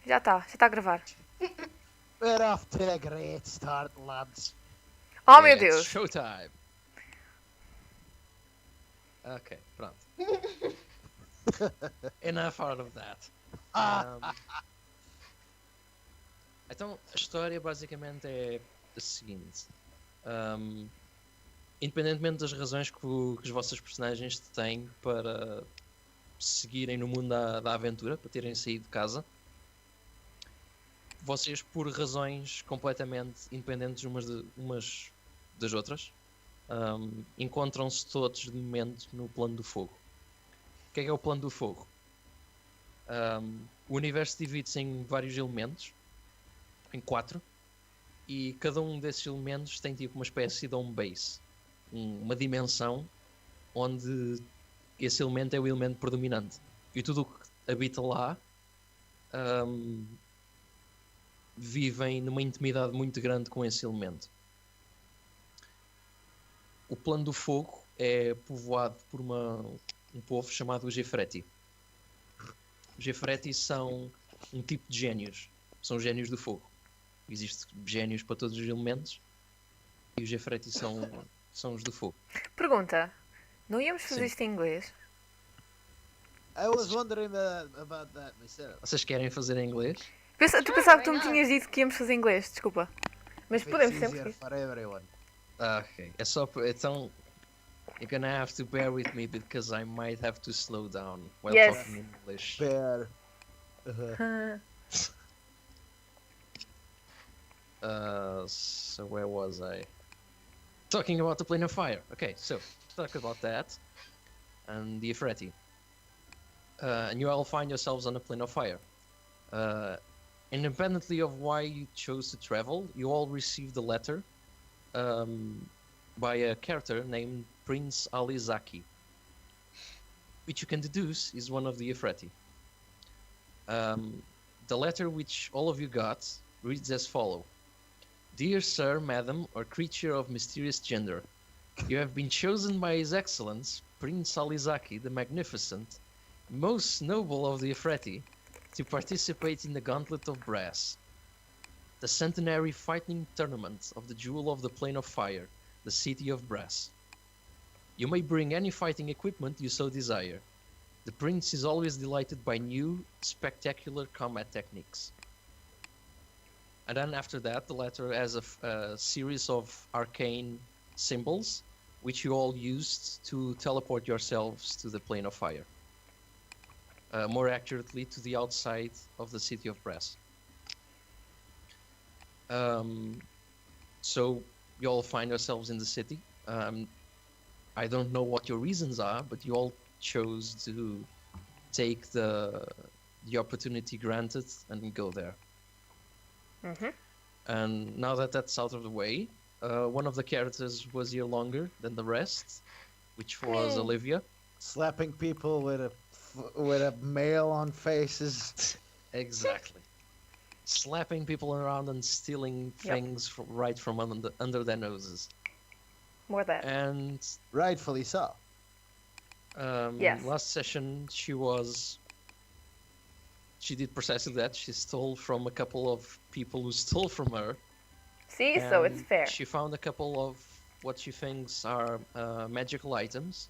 Já está a gravar. We're off to a great start, lads. Oh meu It's Deus! showtime! Ok, pronto. Enough out of that. Então, a história basicamente é a seguinte. Independentemente das razões que os vossos personagens têm para seguirem no mundo da aventura, para terem saído de casa, vocês, por razões completamente independentes umas das outras, encontram-se todos de momento no plano do fogo. O que é o plano do fogo? O universo divide-se em vários elementos, em 4, e cada um desses elementos tem tipo uma espécie de home base, uma dimensão onde esse elemento é o elemento predominante, e tudo o que habita lá vivem numa intimidade muito grande com esse elemento. O plano do fogo é povoado por um povo chamado os efreet. Os efreet são um tipo de génios. São génios do fogo. Existem génios para todos os elementos e os efreet são os do fogo. Pergunta, não íamos fazer Sim. isto em inglês? I was wondering about that myself. Vocês querem fazer em inglês? Tu pensava que tu me tinhas dito que íamos fazer em inglês, desculpa. Mas If podemos it's sempre. easier for everyone. Ok. É só então you're gonna have to bear with me because I might have to slow down while Yes. talking in English. Bear. So where was I? Talking about the plane of fire. Okay, so talk about that and the efreet. And you all find yourselves on a plane of fire. Independently of why you chose to travel, you all received a letter by a character named Prince Ali Zaki, which you can deduce is one of the efreet. The letter which all of you got reads as follows. Dear Sir, Madam, or creature of mysterious gender, you have been chosen by His Excellence, Prince Ali Zaki, the Magnificent, most noble of the efreet, to participate in the Gauntlet of Brass, the centenary fighting tournament of the Jewel of the Plane of Fire, the City of Brass. You may bring any fighting equipment you so desire. The Prince is always delighted by new, spectacular combat techniques. And then after that, the letter has a series of arcane symbols, which you all used to teleport yourselves to the Plane of Fire. More accurately, to the outside of the City of Brass. So you all find yourselves in the city. I don't know what your reasons are, but you all chose to take the opportunity granted and go there. Mm-hmm. And now that that's out of the way, one of the characters was here longer than the rest, which was Olivia. Slapping people with a mail on faces. Exactly. Slapping people around and stealing things right from under their noses. More that. And Rightfully so. Yes. Last session she did precisely that. She stole from a couple of people who stole from her. See, so it's and fair. She found a couple of what she thinks are magical items.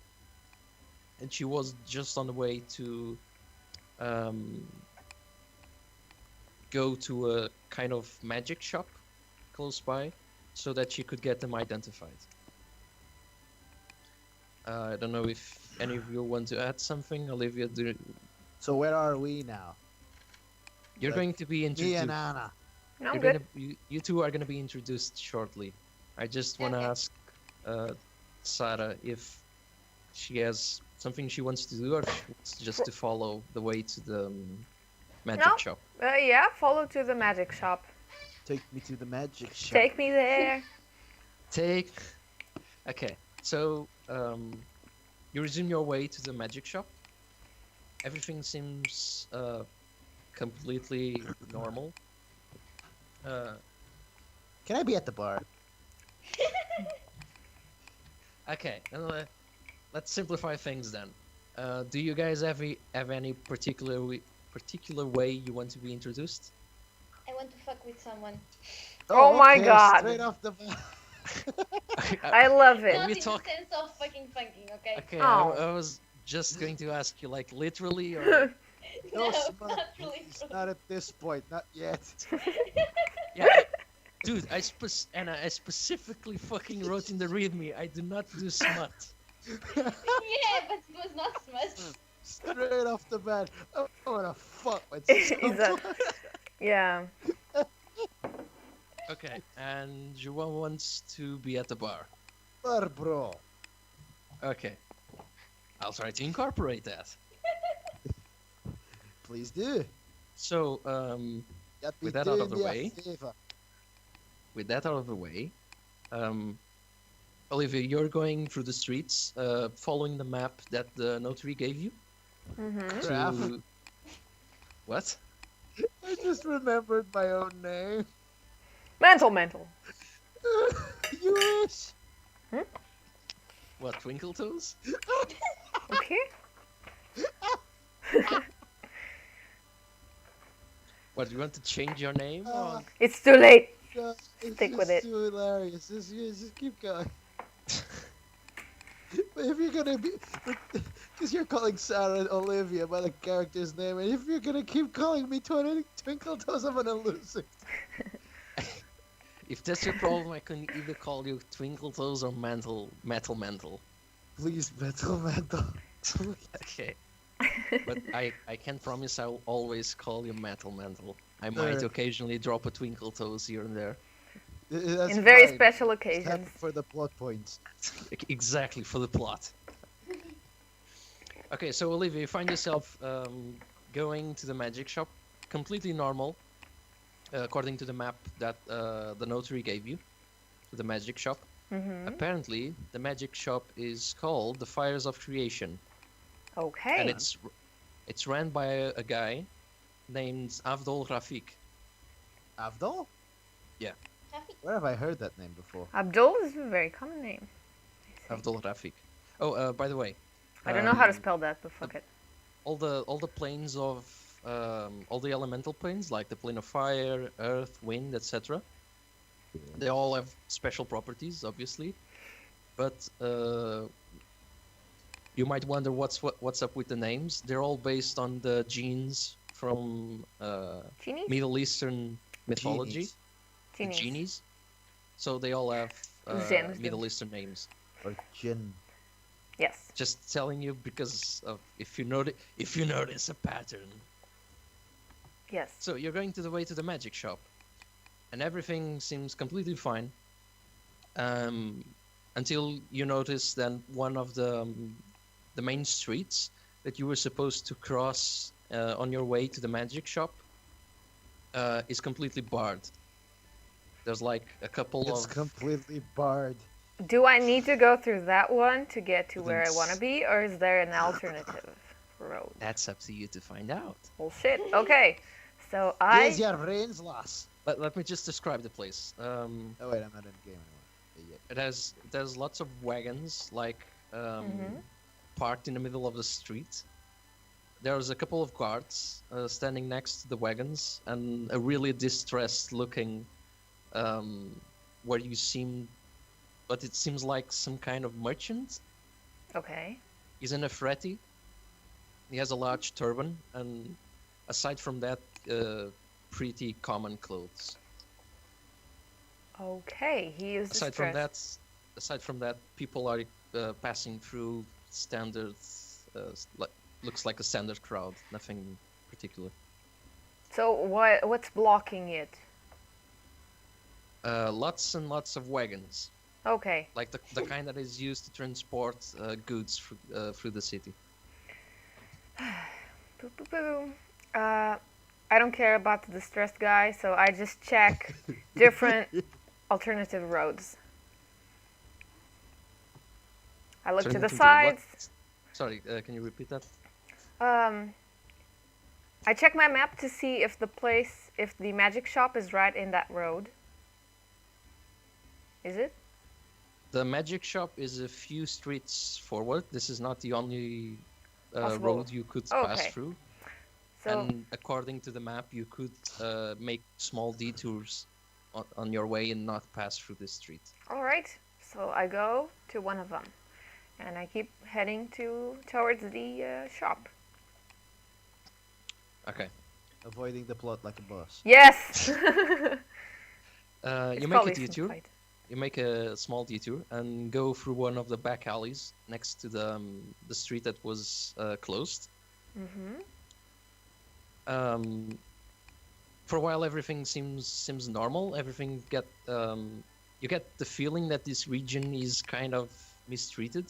And she was just on the way to go to a kind of magic shop close by so that she could get them identified. I don't know if any of you want to add something. Olivia, So where are we now? you're going to be introduced. Me and Anna. No, I'm good. You two are going to be introduced shortly. I just want to ask Sarah if she has something she wants to do or she wants just to follow the way to the magic shop. Yeah, follow to the magic shop. Take me to the magic shop. Take me there. Okay, so you resume your way to the magic shop. Everything seems completely normal. Can I be at the bar? Okay, let's simplify things then. Do you guys have any particular way you want to be introduced? I want to fuck with someone. Oh my okay, God. Straight off the bat. I love it. Not we in talk- the sense of fucking fucking, okay? Okay, Oh. I was just going to ask you, like, literally, or... No, No, smut, not really. please, not at this point, not yet. Yeah, dude, I specifically fucking wrote in the readme, I do not do smut. Yeah, but it was not smut. Straight off the bat. I wanna fuck with Is someone. that- Yeah. Okay, and João wants to be at the bar. Bro. Okay. I'll try to incorporate that. Please do. So, You'd be With that out of doing the me a way. favor. with that out of the way, Olivia, you're going through the streets, following the map that the notary gave you. Mm-hmm. Crap. To... What? I just remembered my own name. Mantle. You wish. What, Twinkle Toes? Okay. What, you want to change your name? Or... It's too late. No, it's Stick with just it. too hilarious. Just keep going. But if you're gonna be, because you're calling Sarah Olivia by the character's name, and if you're gonna keep calling me Twinkle Toes, I'm gonna lose it. If that's your problem, I can either call you Twinkle Toes or Metal Mantle. Please, Metal Mantle. Okay. But I can promise I'll always call you Metal Mantle. I might Alright. occasionally drop a Twinkle Toes here and there. That's In very fine. special Just have it occasions. for the plot points. Exactly, for the plot. Okay, so Olivia, you find yourself going to the magic shop, completely normal, according to the map that the notary gave you, to the magic shop. Mm-hmm. Apparently, the magic shop is called the Fires of Creation, Okay. and it's ran by a guy named Avdol Rafik. Avdol? Happy? Where have I heard that name before? Abdul is a very common name. Avdol Rafik. Oh, by the way, I don't know how to um, spell that, but fuck it. all the planes of all the elemental planes, like the plane of fire, earth, wind, etc. They all have special properties, obviously, but you might wonder what's up with the names. They're all based on the genes from Genies? Middle Eastern mythology, the Genies. genies. So they all have Gems, Middle Eastern names. Or Jin. Yes. Just telling you because of if you notice a pattern. Yes. So you're going to the way to the magic shop, and everything seems completely fine. Until you notice that one of the main streets that you were supposed to cross on your way to the magic shop is completely barred. There's like a couple It's of completely barred. Do I need to go through that one to get to where I Then want to be, or is there an alternative road? That's up to you to find out. Well, shit. Okay. So I. Here's your brains loss. Let me just describe the place. Oh wait, I'm not in the game anymore. There's lots of wagons like parked in the middle of the street. There's a couple of guards standing next to the wagons, and a really distressed looking where you seem, but it seems like some kind of merchant. Okay. He's an efreet. He has a large turban, and aside from that, pretty common clothes. Okay. He is Aside distressed. from that, people are passing through standard, looks like a standard crowd, nothing particular. So what's blocking it? Lots and lots of wagons, Okay. like the kind that is used to transport goods through the city. Boo boo boo. I don't care about the distressed guy, so I just check different alternative roads. I look to the Alternative what? sides. Sorry, can you repeat that? I check my map to see if the magic shop is right in that road. Is it? The magic shop is a few streets forward. This is not the only Possible. road you could pass Okay. through. So And according to the map, you could make small detours on your way and not pass through this street. all right. So I go to one of them, and I keep heading towards the shop. Okay. Avoiding the plot like a boss. Yes. You make a detour. You make a small detour and go through one of the back alleys next to the street that was closed. Mhm. For a while, everything seems normal. Everything you get the feeling that this region is kind of mistreated,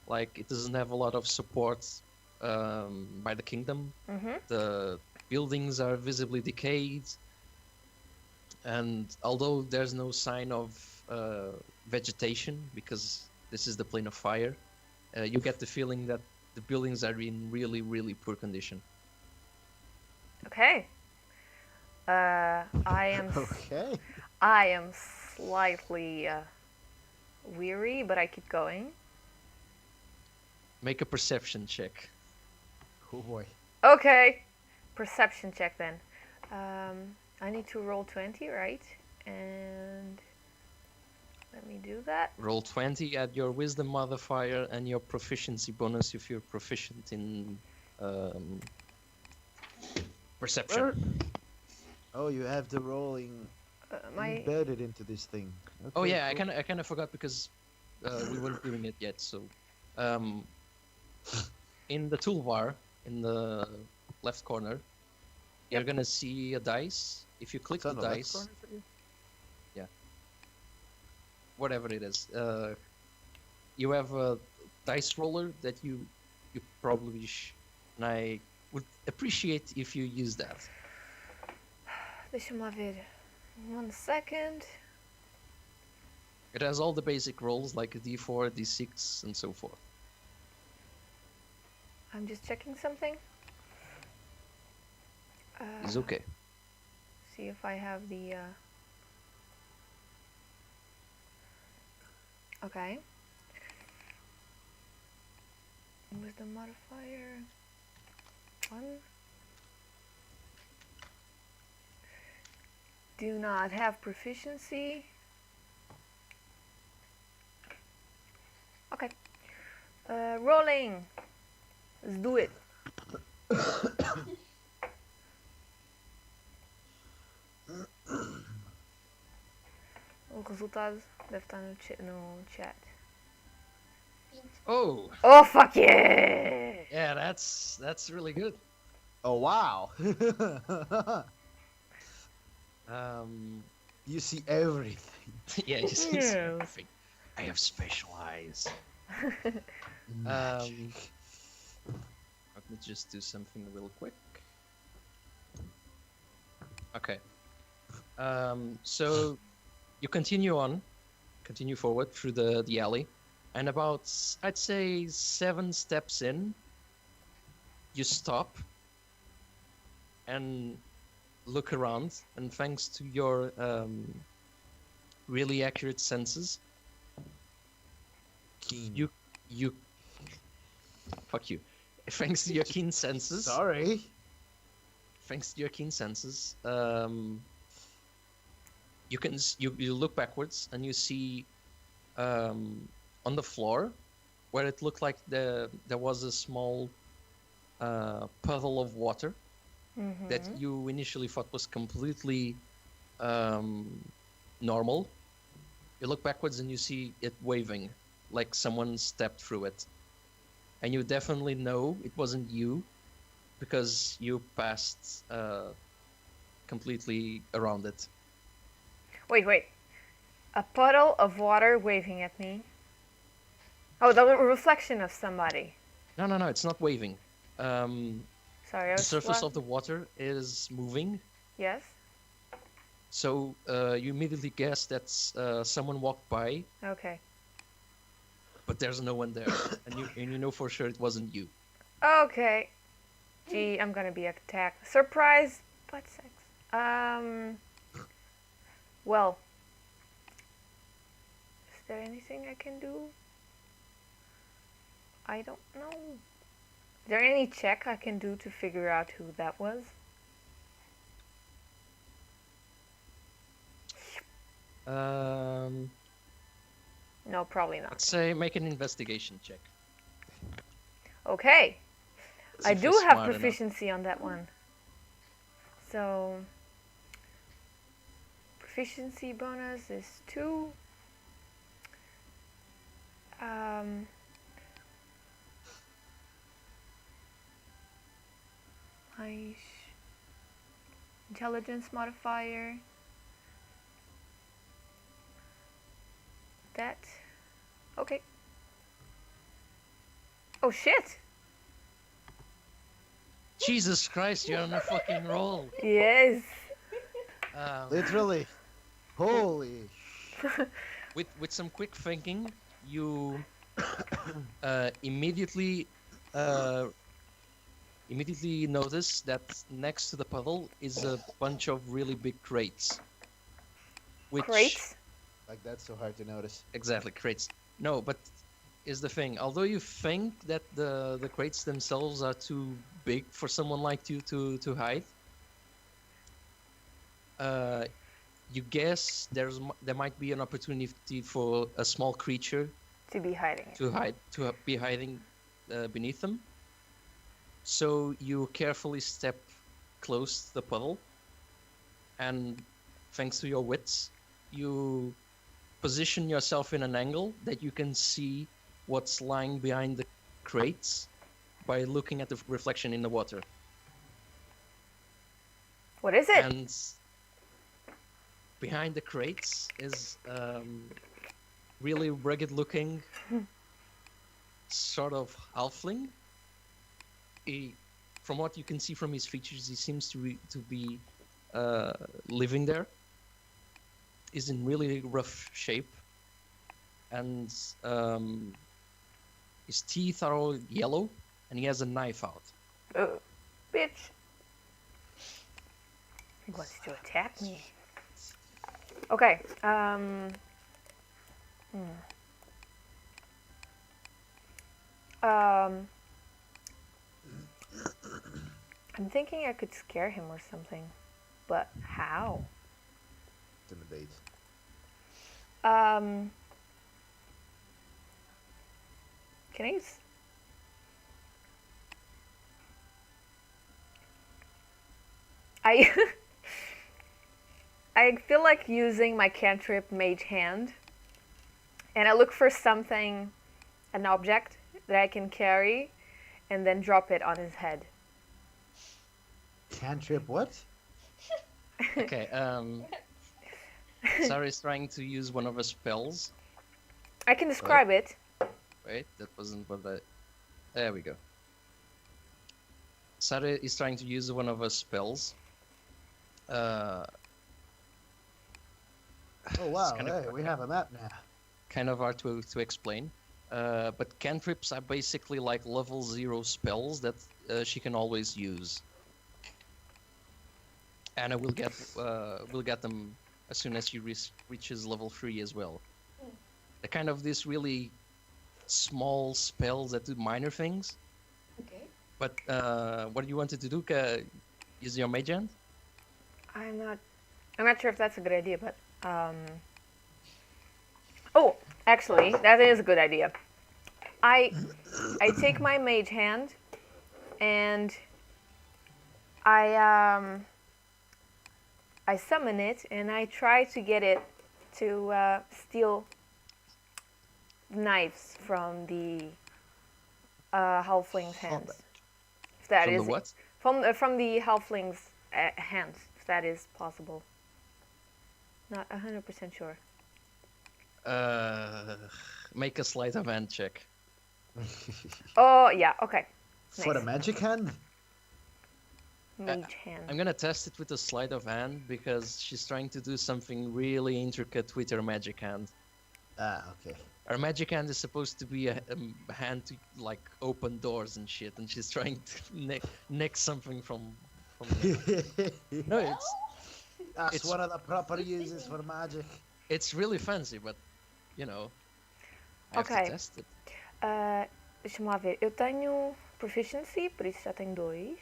like it doesn't have a lot of support by the kingdom. Mhm. The buildings are visibly decayed, and although there's no sign of vegetation because this is the plane of fire, you get the feeling that the buildings are in really, really poor condition. Okay. I am. Okay. I am slightly weary, but I keep going. Make a perception check. Oh boy. Okay. Perception check then. I need to roll 20, right? And let me do that. Roll 20, add your wisdom modifier and your proficiency bonus if you're proficient in perception. Oh, you have the rolling My embedded into this thing. Oh Okay, yeah, cool. I kind of forgot because we weren't doing it yet. So, in the toolbar in the left corner, you're gonna see a dice. If you click It's on the the left dice, corner for you? whatever it is, you have a dice roller that you probably and I would appreciate if you use that. Deixa-me lá ver. 1 second. It has all the basic rolls like a d4, d6, and so forth. I'm just checking something. It's okay. See if I have the. Okay. Wisdom modifier. 1. Do not have proficiency. Okay. Rolling. Let's do it. O resultado deve estar no chat. Oh, Oh, fuck yeah! yeah, that's really good. Oh wow. You see everything. Yeah, you see Yes. everything. I have special eyes. Magic. Let me just do something real quick. Okay. So you continue forward through the alley, and about, I'd say, 7 steps in, you stop and look around, and thanks to your really accurate senses, Keen. you fuck you. Thanks to your keen senses. Sorry. Thanks to your keen senses, you look backwards and you see on the floor where it looked like there was a small puddle of water that you initially thought was completely normal. You look backwards and you see it waving like someone stepped through it, and you definitely know it wasn't you because you passed completely around it. Wait. A puddle of water waving at me. Oh, the reflection of somebody. No, it's not waving. Sorry, I The was surface of the water is moving, Yes? so you immediately guess that someone walked by, Okay. but there's no one there, and you know for sure it wasn't you. Okay. Gee, I'm gonna be attacked. Surprise butt sex. Well. Is there anything I can do? I don't know. Is there any check I can do to figure out who that was? No, probably not. Let's say make an investigation check. Okay. See I if do you're have smart enough. proficiency on that one. So, proficiency bonus is 2. My intelligence modifier. That. Okay. Oh shit! Jesus Christ, you're on a fucking roll. Yes. Literally. Holy. With some quick thinking, you immediately notice that next to the puddle is a bunch of really big crates. Which, Crates? Like, that's so hard to notice. Exactly, crates. No, but is the thing. Although you think that the crates themselves are too big for someone like you to hide, you guess there might be an opportunity for a small creature To be hiding. to be hiding beneath them. So you carefully step close to the puddle, and thanks to your wits, you position yourself in an angle that you can see what's lying behind the crates by looking at the reflection in the water. What is it? And behind the crates is really rugged-looking sort of halfling. From what you can see from his features, he seems to be living there. He's in really rough shape, and his teeth are all yellow, and he has a knife out. Oh, bitch. He wants to attack me. Okay. I'm thinking I could scare him or something, but how? Intimidate. Can I use... I feel like using my cantrip Mage Hand, and I look for something, an object that I can carry, and then drop it on his head. Cantrip what? Okay, Sarah's trying to use one of her spells. I can describe it. Wait, that wasn't what I... There we go. Sarah is trying to use one of her spells. Oh wow, kind hey, we have a map now. Kind of hard to explain. But cantrips are basically like level 0 spells that she can always use. And we'll get them as soon as she reaches level 3 as well. They're kind of this really small spells that do minor things. Okay. But what you wanted to do? Use your mage hand? I'm not sure if that's a good idea, but oh, actually, that is a good idea. I take my Mage Hand and I summon it and I try to get it to steal knives from the halfling's hands. If that From is the what? from the halfling's hands, if that is possible. Not 100% sure. Make a sleight of hand check. Oh yeah, okay. For the Nice. magic hand? Mage hand. I'm gonna test it with a sleight of hand because she's trying to do something really intricate with her magic hand. Ah, okay. Her magic hand is supposed to be a hand to like open doors and shit, and she's trying to nick something from. No, That's it's- one of the proper uses for magic. it's really fancy, but I have Ok. to test it. Deixa-me lá ver. Eu tenho proficiency, por isso já tenho 2.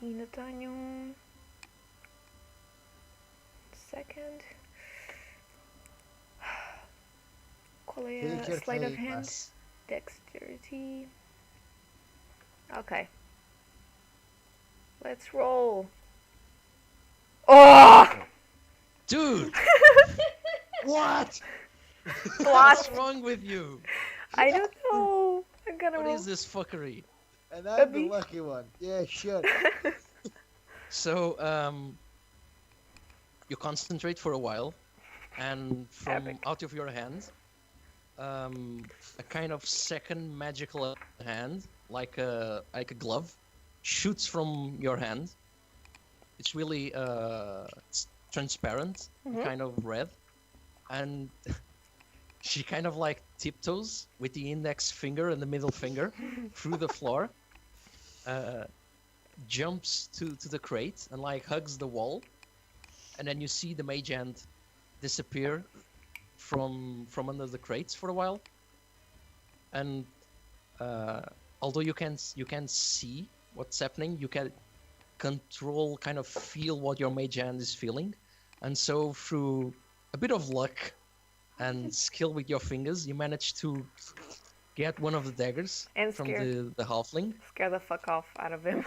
E ainda tenho... Second. Qual é Take a your sleight of time, hand? lass. Dexterity. Okay. Let's roll. Oh! Dude, What? what's wrong with you? I don't know. I'm gonna What roll. is this fuckery? And I'm the Abby? lucky one. Yeah, sure. So, you concentrate for a while, and from Epic. out of your hand, a kind of second magical hand, like a glove, shoots from your hand. It's really it's transparent, kind of red, and she kind of like tiptoes with the index finger and the middle finger through the floor, jumps to the crate and like hugs the wall, and then you see the mage hand disappear from under the crates for a while, and although you can see what's happening, you can control, kind of feel what your mage hand is feeling, and so through a bit of luck and skill with your fingers, you manage to get one of the daggers And from scare. the halfling. Scare the fuck off out of him.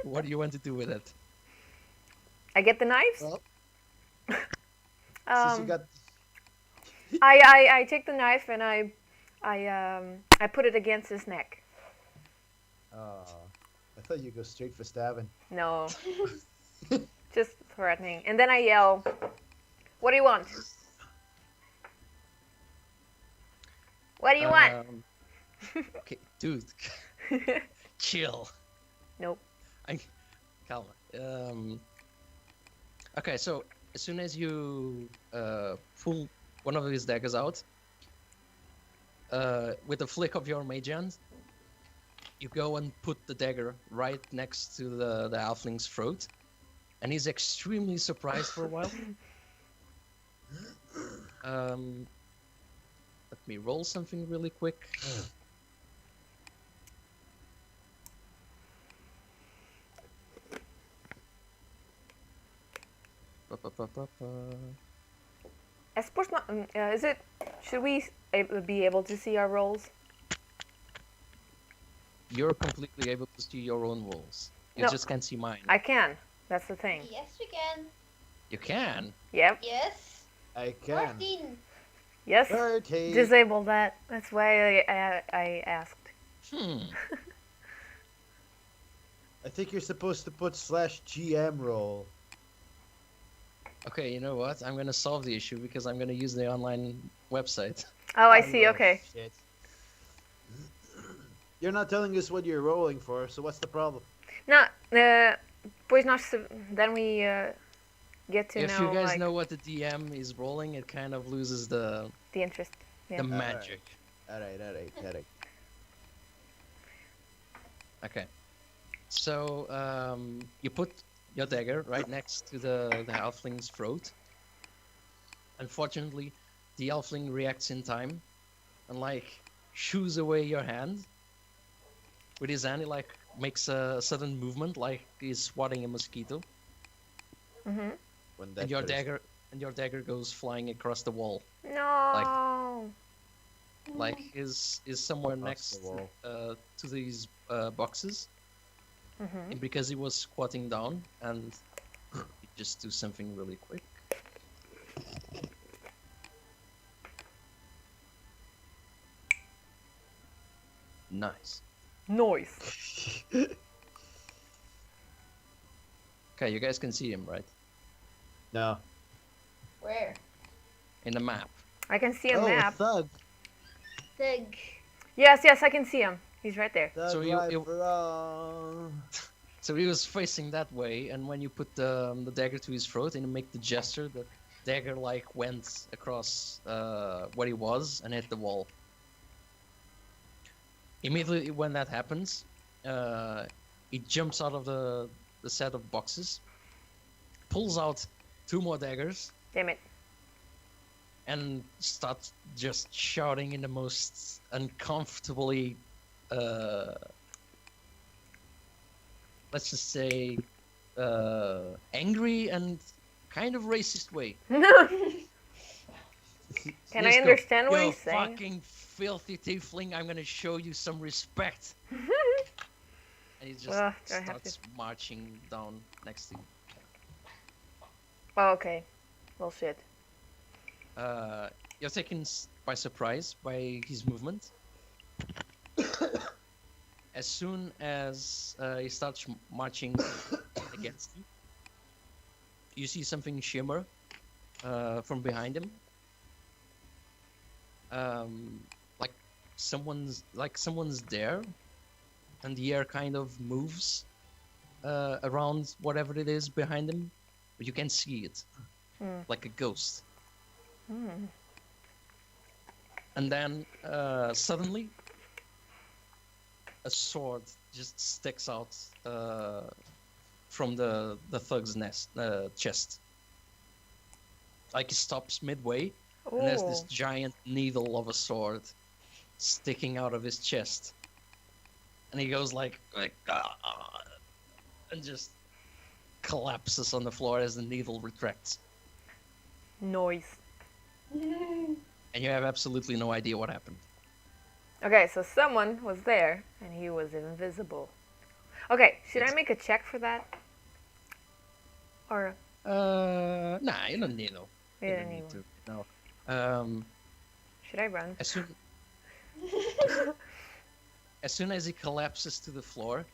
What do you want to do with it? I get the knives. Well, since you Um, got I take the knife and I put it against his neck. Oh, I thought you'd go straight for stabbing. No, just threatening. And then I yell, "What do you want? What do you want?" Okay, dude, chill. Nope. Calma. Okay, so as soon as you pull one of these daggers out, with a flick of your mage hand, you go and put the dagger right next to the halfling's throat, and he's extremely surprised for a while. Let me roll something really quick. I suppose not. Is it? Should we be able to see our rolls? You're completely able to see your own rolls. You No. just can't see mine. I can. That's the thing. Yes, we can. You can. Yep. Yes. I can. 14. Yes. 30. Disable that. That's why I asked. I think you're supposed to put /GM roll. Okay, you know what? I'm gonna solve the issue because I'm gonna use the online website. Oh, I see. Okay. Shit. You're not telling us what you're rolling for, so what's the problem? No. Pois nós then we get to If know you guys like know what the DM is rolling, it kind of loses the the interest. Yeah. the magic. Alright. Okay. So you put your dagger right next to the halfling's throat. Unfortunately, the halfling reacts in time and like shoos away your hand. With his hand, he like makes a sudden movement, like he's swatting a mosquito. Mhm. When that And your goes- dagger goes flying across the wall. No. Like is somewhere Across next the wall. to these boxes. Mhm. And because he was squatting down, and just do something really quick. Nice. Noise. Okay, you guys can see him, right? No. Where? In the map. I can see a Oh, map. thug. Thug. Yes, I can see him. He's right there. Thug So life you- for all. So he was facing that way, and when you put the dagger to his throat and you make the gesture, the dagger like went across where he was and hit the wall. Immediately when that happens, he jumps out of the set of boxes, pulls out 2 more daggers, Damn it. and starts just shouting in the most uncomfortably let's just say, angry and kind of racist way. Can I Just go, understand what "You he's saying? fucking filthy tiefling, I'm gonna show you some respect." And he just Well, do I have starts to- marching down next to you. Oh, okay. Well, shit. You're taken by surprise by his movement. As soon as he starts marching against you, you see something shimmer from behind him. Like someone's there, and the air kind of moves around whatever it is behind him, but you can't see it, like a ghost. And then suddenly, a sword just sticks out from the thug's chest. Like he stops midway, and there's this Oh. giant needle of a sword sticking out of his chest. And he goes like "Ah," and just collapses on the floor as the needle retracts. Noise. And you have absolutely no idea what happened. Okay, so someone was there and he was invisible. Okay, should I make a check for that? Or Nah, you don't need to. we You don't don't need need one. to. No. Should I run? As soon as he collapses to the floor,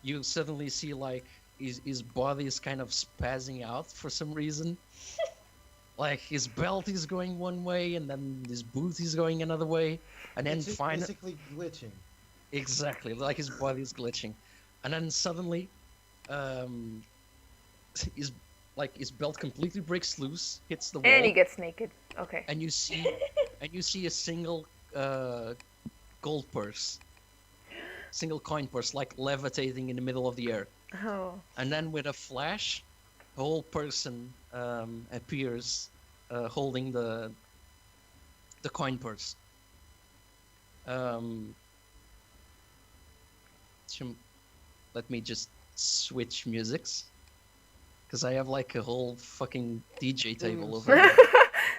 you suddenly see like his body is kind of spazzing out for some reason. Like his belt is going one way, and then his boot is going another way, and then It's just finally, basically glitching. exactly, like his body is glitching, and then suddenly, his belt completely breaks loose, hits the wall, And he gets naked. Okay. and you see a single gold purse, single coin purse, like levitating in the middle of the air. Oh. And then with a flash, a whole person appears holding the coin purse. Let me just switch musics, because I have like a whole fucking DJ table over here.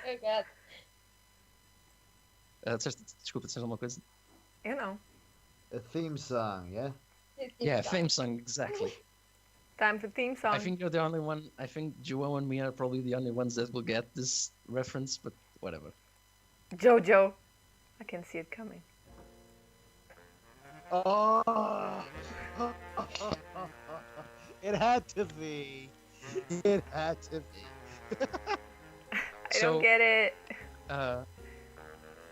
Oh god. Desculpa, dizer alguma coisa? You know. A theme song, yeah? Yeah, theme song, exactly. Time for theme song. I think you're the only one. I think João and me are probably the only ones that will get this reference, but whatever. Jojo. I can see it coming. Oh! It had to be. It had to be. I don't get it.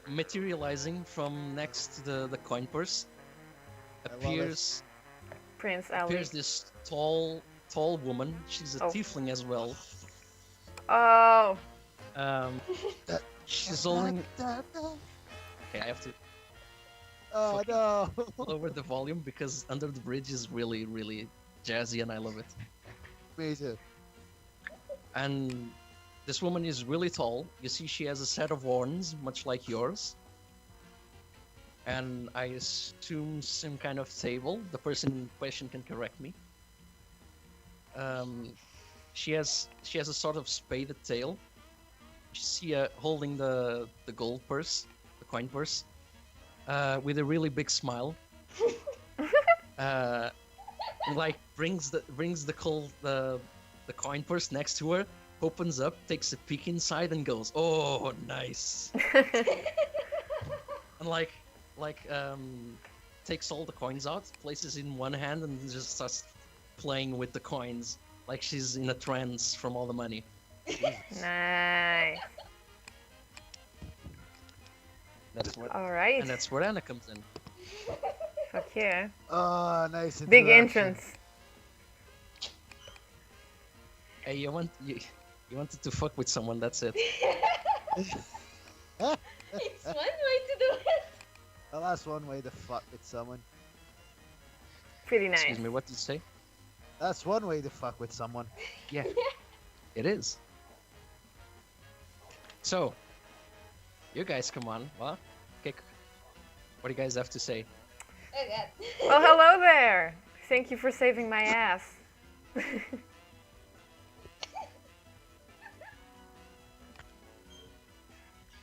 Materializing from next to the coin purse I love it. appears Prince Ali. this tall woman. She's a Oh. tiefling as well. Oh. She's holding. Okay, I have to Oh no! lower the volume because Under the Bridge is really, really jazzy and I love it. Me too. And this woman is really tall. You see she has a set of horns, much like yours. And I assume some kind of table. The person in question can correct me. She has a sort of spaded tail. You see her holding the gold purse, the coin purse, with a really big smile. Like brings the coin purse next to her, opens up, takes a peek inside, and goes, "Oh, nice!" And takes all the coins out, places it in one hand, and just starts playing with the coins like she's in a trance from all the money. Nice. That's what, Alright. and that's where Anna comes in. Fuck yeah. Oh, nice. Big introduction. entrance. Hey, you wanted to fuck with someone. That's it. It's one way to do it. Well, that's one way to fuck with someone. Pretty nice. Excuse me. What did you say? That's one way to fuck with someone. Yeah, it is. So, you guys come on. Well, okay. What do you guys have to say? Oh god. Well, hello there. Thank you for saving my ass.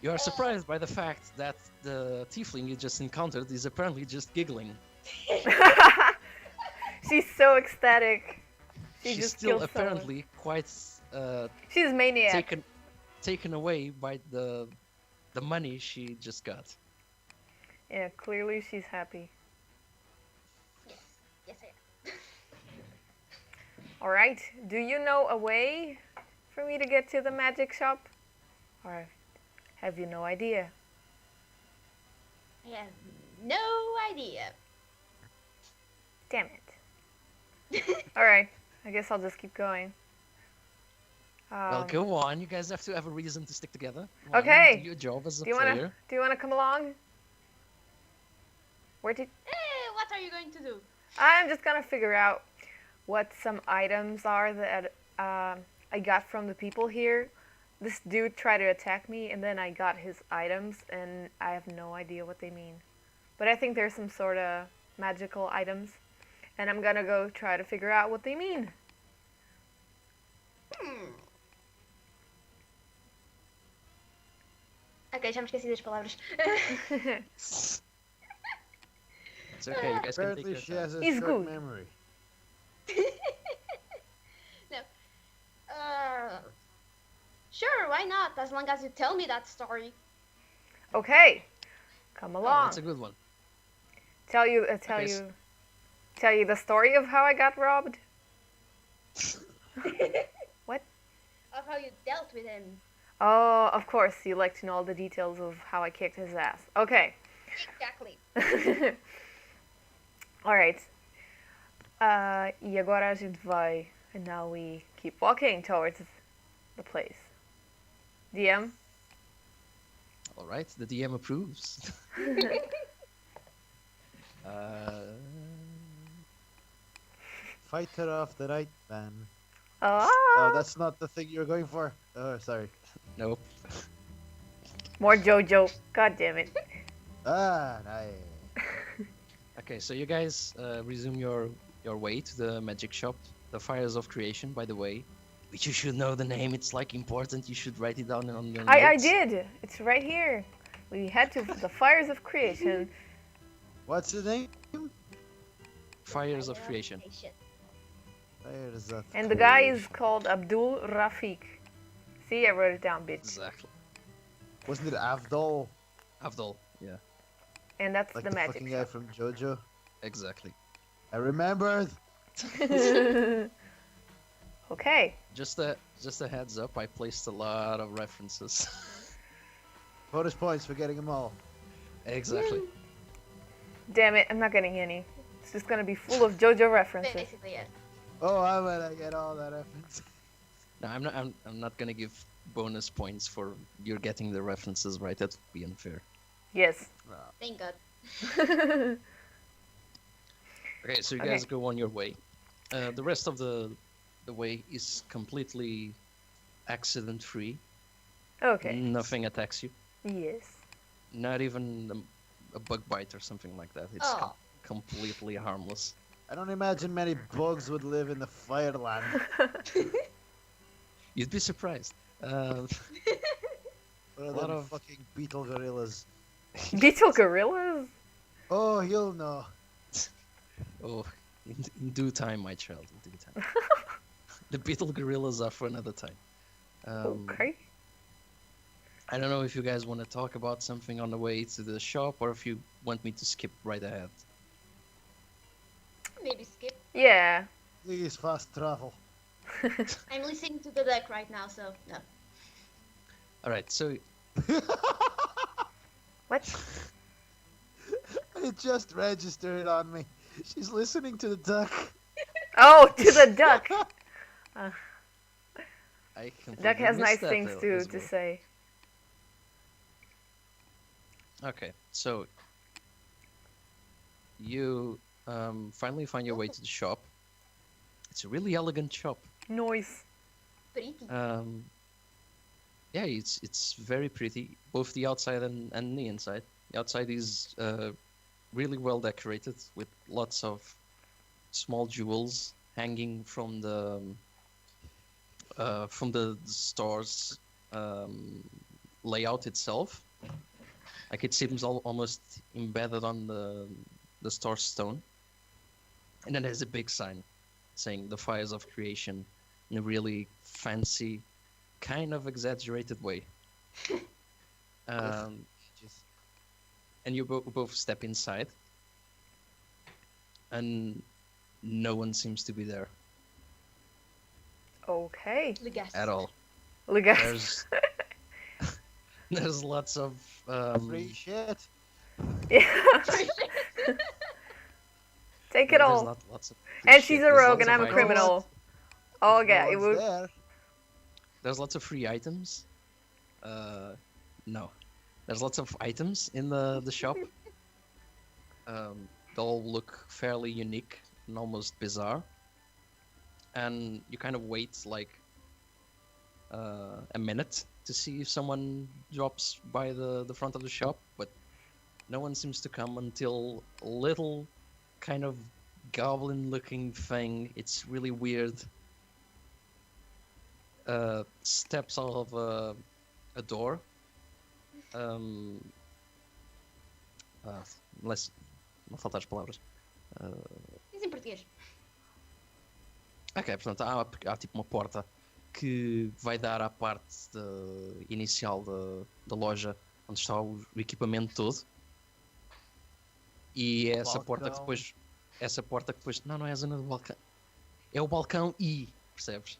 You are surprised by the fact that the tiefling you just encountered is apparently just giggling. She's so ecstatic. She She's just still killed someone. apparently quite She's maniac. taken away by the money she just got. Yeah, clearly she's happy. Yes, I am. Alright, do you know a way for me to get to the magic shop? Or have you no idea? I have no idea. Damn it. Alright, I guess I'll just keep going. Well, go on. You guys have to have a reason to stick together. Come on, Okay. do your job as a Do you player. wanna come along? Where did What are you going to do? I'm just gonna figure out what some items are that I got from the people here. This dude tried to attack me, and then I got his items, and I have no idea what they mean. But I think there's some sort of magical items, and I'm gonna go try to figure out what they mean. Ok, já me esqueci das palavras. It's okay. You guys can take Apparently your she time. has a He's short good. memory. No. Sure, why not? As long as you tell me that story. Okay, come Oh, along. that's a good one. Tell you the story of how I got robbed. What? Of how you dealt with him. Oh, of course, you like to know all the details of how I kicked his ass. Okay. Exactly. Alright. E agora a gente vai. And now we keep walking towards the place. DM? All right. The DM approves. uh, Fighter of the night, man. Oh, Oh, that's not the thing you were going for. Oh, sorry. nope. more JoJo. God damn it. Ah, nice. Okay, so you guys resume your way to the magic shop, the Fires of Creation, by the way, which you should know the name. It's like important. You should write it down on your notes. I did. It's right here. We head to the Fires of Creation. What's the name? Fires of Creation. Fires of And the guy is Creation. called Abdul Rafiq. See, I wrote it down, bitch. Exactly. Wasn't it Avdol? Avdol. Yeah. And that's Like the the magic fucking guy shop. from JoJo? Exactly. I remembered. Okay. Just a heads up. I placed a lot of references. Bonus points for getting them all. Exactly. Damn it, I'm not getting any. It's just gonna be full of JoJo references. Basically, yes. Oh, I'm gonna get all that reference. No, I'm not gonna give bonus points for you're getting the references right. That would be unfair. Yes. Thank God. Okay, so you Okay. guys go on your way. The rest of the way is completely accident free. Okay. Nothing attacks you. Yes. Not even a bug bite or something like that. It's Oh. completely harmless. I don't imagine many bugs would live in the Fireland. You'd be surprised. What are lot them of- fucking beetle gorillas? Beetle gorillas? Oh, you'll know. Oh, in due time, my child. In due time. The beetle gorillas are for another time. Okay. I don't know if you guys want to talk about something on the way to the shop or if you want me to skip right ahead. Maybe skip. Yeah. Please, fast travel. I'm listening to the deck right now, so no. All right, so What? It just registered on me. She's listening to the duck. Oh, to the duck. I completely Duck has missed nice that things though, as to well. say. Okay, so you finally find your way to the shop. It's a really elegant shop. Noise. Pretty. Yeah, it's very pretty, both the outside and the inside. The outside is really well decorated with lots of small jewels hanging from the store's layout itself. Like it seems almost embedded on the store stone. And then there's a big sign saying the fires of creation in a really fancy, kind of exaggerated way. Just And you both step inside, and no one seems to be there Okay. Legas. at all. Look at There's there's lots of free shit. yeah. Take it there's all. lots of And shit. she's a There's rogue, lots and of I'm a items. criminal. Oh yeah, it No would. one's there. There's lots of free items. No. There's lots of items in the shop. They all look fairly unique and almost bizarre. And you kind of wait like a minute to see if someone drops by the front of the shop, but no one seems to come until a little kind of goblin-looking thing. It's really weird. Steps out of a door. Unless não faltar as palavras. Diz em português. Ok, portanto há tipo uma porta que vai dar à parte inicial da loja onde está o equipamento todo. E é essa porta que Balcão. depois. Essa porta que depois. Não é a zona do balcão. É o balcão e. Percebes?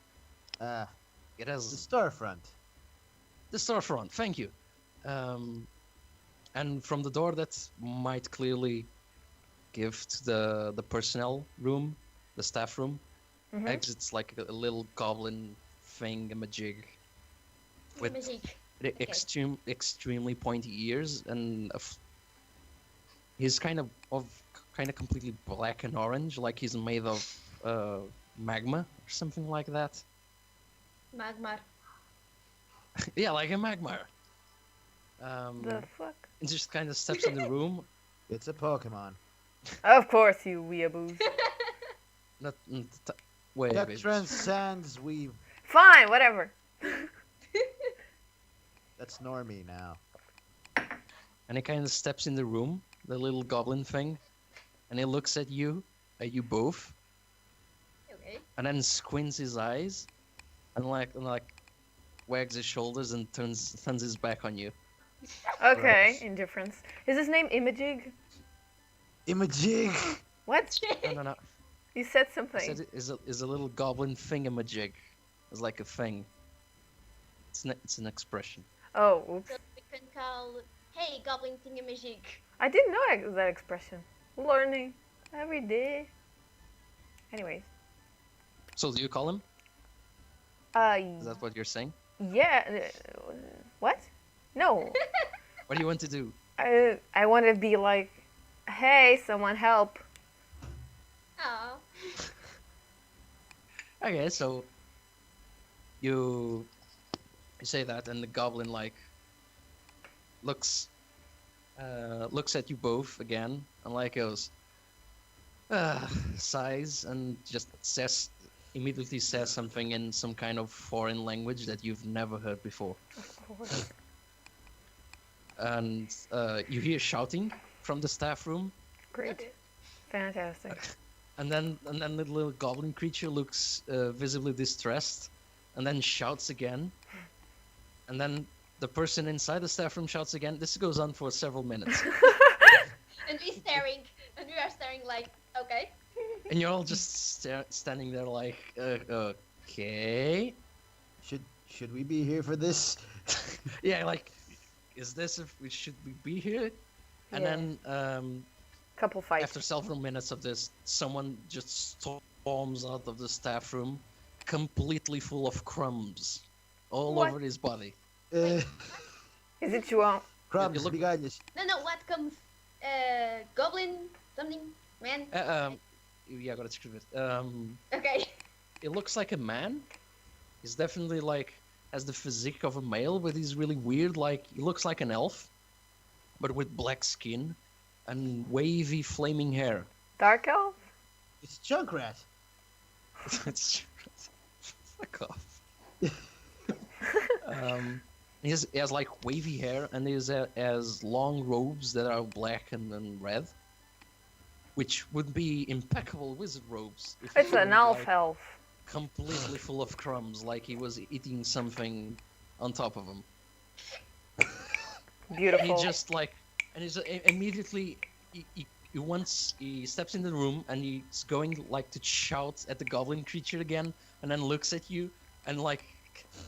Ah, It the has storefront. the storefront, thank you. And from the door that might clearly give to the personnel room, the staff room, Mhm. exits like a little goblin thing, a majig, with Magic. extremely pointy ears, and he's kind of completely black and orange, like he's made of magma or something like that. Magmar. Yeah, like a magma. The fuck? And just kind of steps in the room. It's a Pokemon. Of course, you weeaboos. Wait, That wait. transcends we. Fine, whatever. That's normie now. And he kind of steps in the room, the little goblin thing, and he looks at you both, Okay. and then squints his eyes, and like wags his shoulders and turns his back on you. Okay, indifference. Is his name Imajig? Imajig. What? No. You said I something. said it is a little goblin thingamajig. It's like a thing. It's an expression. Oh, oops. So we can call, hey, goblin thingamajig. I didn't know that expression. Learning every day. Anyways. So do you call him? Uh, Is that what you're saying? yeah. What? No. What do you want to do? I want to be like, hey, someone help. Oh. Okay, so you say that, and the goblin like looks at you both again, and like goes, sighs, and just immediately says something in some kind of foreign language that you've never heard before. Of course. And you hear shouting from the staff room, Great. Fantastic. and then the little goblin creature looks visibly distressed, and then shouts again, and then the person inside the staff room shouts again. This goes on for several minutes, And we are staring like, okay. and you're all just standing there like, okay, Should we be here for this? yeah, like, is this should we be here? And Yeah. then Couple fights. after several minutes of this, someone just storms out of the staff room, completely full of crumbs all What? over his body. Uh, Is it João? crumbs, look- bigalhos. No, what comes? Goblin something? Man? E agora descrever. Okay. It looks like a man. He's definitely like has the physique of a male, but he's really weird. Like he looks like an elf, but with black skin and wavy flaming hair. Dark elf? It's Junkrat. It's fuck off. He has like wavy hair, and he has long robes that are black and red, which would be impeccable wizard robes. If It's he an weren't, elf elf. completely full of crumbs, like he was eating something on top of him. Beautiful. He just like, and he's immediately he steps in the room and he's going like to shout at the goblin creature again, and then looks at you and like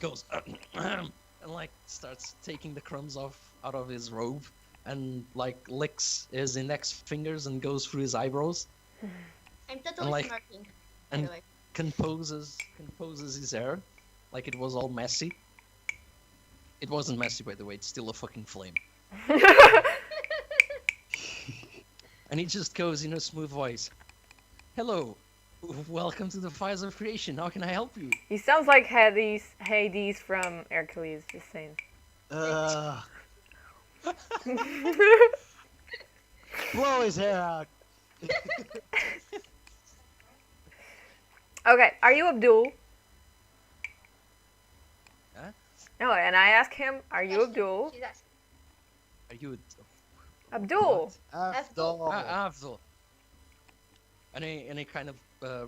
goes and like starts taking the crumbs out of his robe and like licks his index fingers and goes through his eyebrows I'm totally like- smirking. By and the way. composes his hair like it was all messy. It wasn't messy, by the way. It's still a fucking flame. And he just goes in a smooth voice. Hello, welcome to the Fires of Creation. How can I help you? He sounds like Hades from Hercules, just saying. Blow his hair out. Okay, are you Abdul? Huh? No, and I ask him, are you Yes, Abdul? she's asking. Are you Abdul! Afdol. Avdol? And he kind of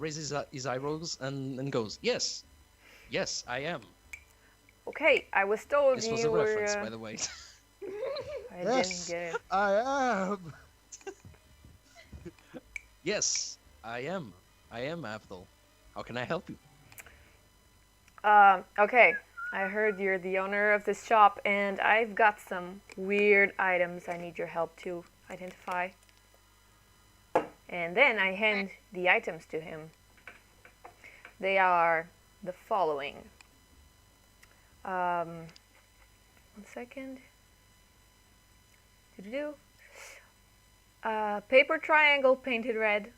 raises his eyebrows and goes, yes, I am. Okay, I was told This you was a were... reference, by the way. I Yes. didn't get it. I am. Yes, I am Avdol. How can I help you? Okay, I heard you're the owner of this shop, and I've got some weird items I need your help to identify. And then I hand the items to him. They are the following. One second. Do-do-do. Paper triangle painted red.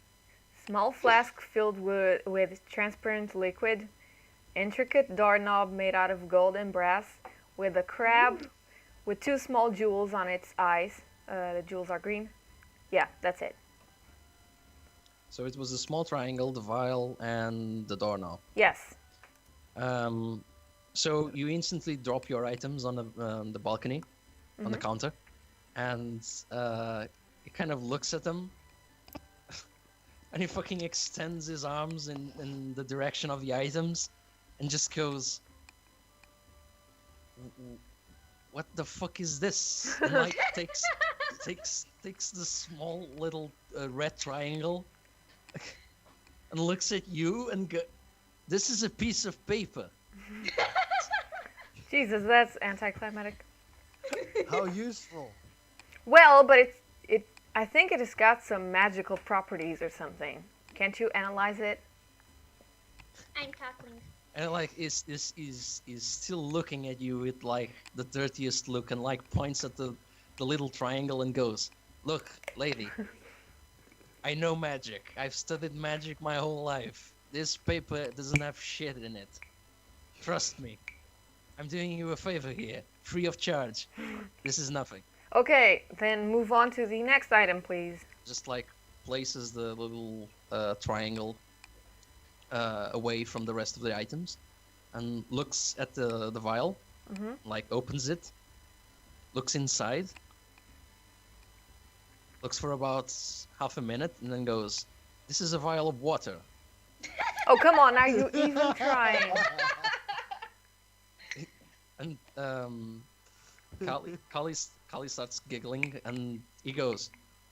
Small flask filled with transparent liquid. Intricate doorknob made out of gold and brass with a crab with two small jewels on its eyes. The jewels are green. Yeah, that's it. So it was a small triangle, the vial, and the doorknob. Yes. So you instantly drop your items on the balcony, on the counter, and he kind of looks at them, and he fucking extends his arms in the direction of the items, and just goes, "What the fuck is this?" And like takes the small little red triangle, and looks at you and go, "This is a piece of paper." Jesus, that's anticlimactic. How useful. Well, but I think it has got some magical properties or something. Can't you analyze it? I'm cackling. And like is still looking at you with like the dirtiest look, and like points at the little triangle and goes, "Look, lady, I know magic. I've studied magic my whole life. This paper doesn't have shit in it. Trust me. I'm doing you a favor here, free of charge. This is nothing." Okay, then move on to the next item, please. Just like places the little triangle away from the rest of the items, and looks at the vial, like opens it, looks inside, looks for about half a minute, and then goes, "This is a vial of water." Oh, come on, are you even trying? And Kali starts giggling, and he goes,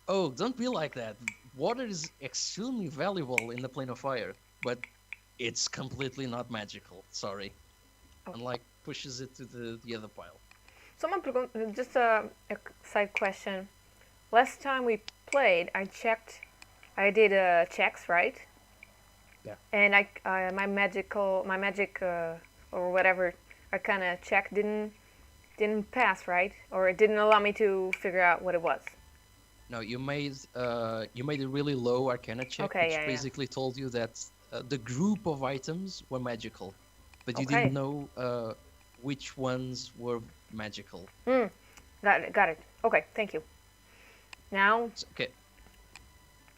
"Oh, don't be like that. Water is extremely valuable in the plane of fire, but it's completely not magical. Sorry." Oh. And like pushes it to the other pile. Someone just a side question. Last time we played, I did checks, right? Yeah. And my magic or whatever I kind of checked didn't pass, right? Or it didn't allow me to figure out what it was. No, you made a really low Arcana check, Okay, which yeah. basically told you that the group of items were magical, but you Okay. didn't know which ones were magical. Got it. Okay, thank you. Now, Okay,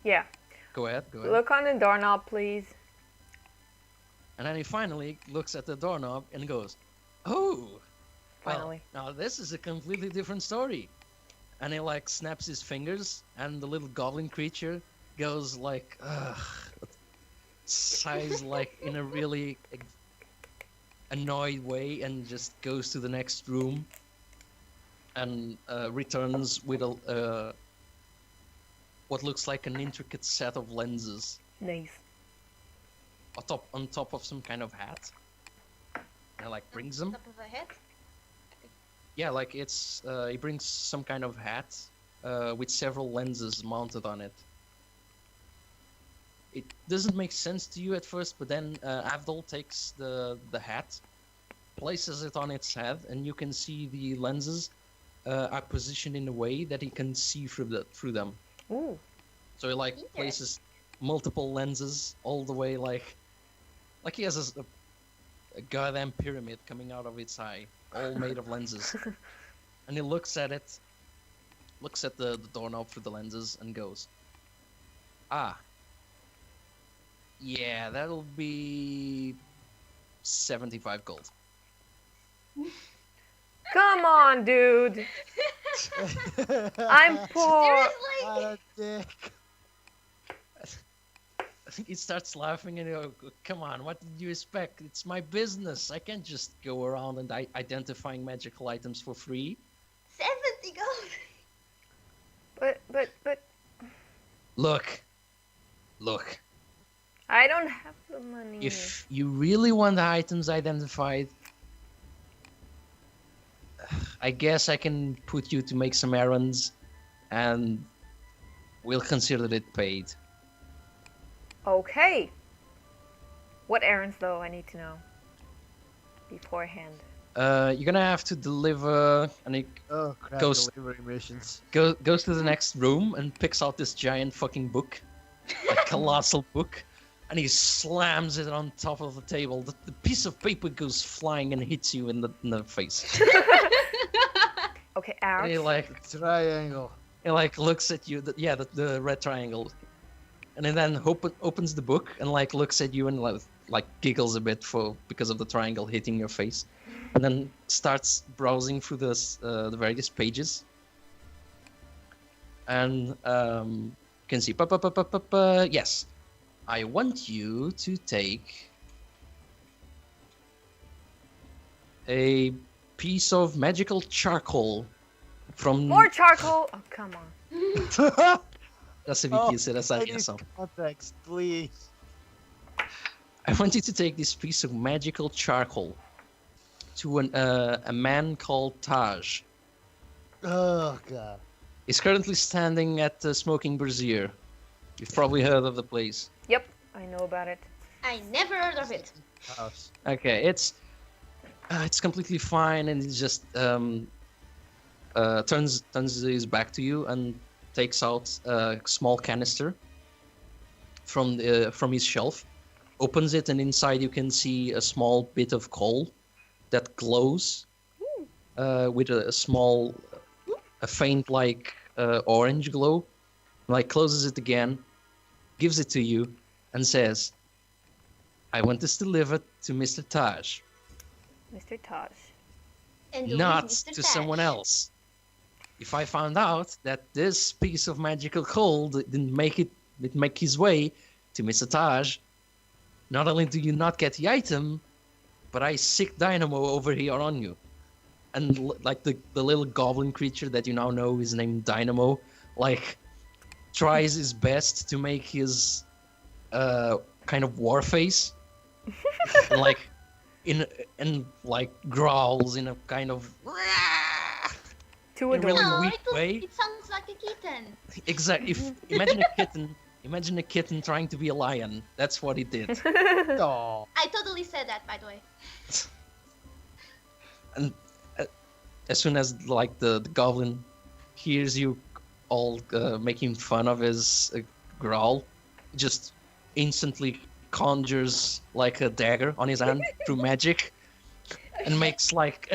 yeah. go ahead. Look on the doorknob, please. And then he finally looks at the doorknob and goes, "Oh, Finally. well, now this is a completely different story." And he like snaps his fingers, and the little goblin creature goes like, ugh, sighs like in a really annoyed way, and just goes to the next room, and returns with a what looks like an intricate set of lenses Nice. on top of some kind of hat. And like brings them. Top of a head. Yeah, like it's he brings some kind of hat with several lenses mounted on it. It doesn't make sense to you at first, but then Avdol takes the hat, places it on its head, and you can see the lenses are positioned in a way that he can see through them. Ooh. So he like places multiple lenses all the way like he has a goddamn pyramid coming out of its eye, all made of lenses. And he looks at it, looks at the doorknob through the lenses, and goes, "Ah, yeah, that'll be 75 gold." Come on, dude. I'm poor. Seriously? What a dick. He starts laughing and he goes, "Come on, what did you expect? It's my business. I can't just go around and identifying magical items for free." 70 gold. But Look. I don't have the money. If you really want the items identified, I guess I can put you to make some errands, and we'll consider it paid. Okay. What errands though? I need to know beforehand. You're gonna have to deliver, and he Oh crap, Ghost- delivery missions. goes to the next room and picks out this giant fucking book, a colossal book, and he slams it on top of the table. The piece of paper goes flying and hits you in the face. Okay, And ouch. Triangle. he looks at you. The red triangle, and he then opens the book and like looks at you and like giggles a bit because of the triangle hitting your face, and then starts browsing through the various pages. And you can see, yes, I want you to take a piece of magical charcoal from... More charcoal. Oh, come on. Essa Oh, aqui será essa I need reação. context, please. I want you to take this piece of magical charcoal to a man called Taj. Oh god. He's currently standing at the Smoking Brazier. You've probably heard of the place. Yep, I know about it. I never heard of it. House. Okay, it's completely fine, and he just turns his back to you and takes out a small canister from his shelf, opens it, and inside you can see a small bit of coal that glows with a faint like orange glow. Like closes it again, gives it to you, and says, "I want this delivered to Mr. Taj, Mr. Taj. And who is not Mr. to Taj? someone else. If I found out that this piece of magical coal didn't make his way to Mr. Taj, not only do you not get the item, but I sick Dynamo over here on you." And like the little goblin creature that you now know is named Dynamo, like tries his best to make his kind of war face, and like like growls in a kind of Too in a really adorable. weak way. It sounds like a kitten. Exactly. Imagine a kitten trying to be a lion. That's what he did. Oh. I totally said that, by the way. And as soon as like the goblin hears you all making fun of his growl, just instantly conjures like a dagger on his hand through magic, and makes like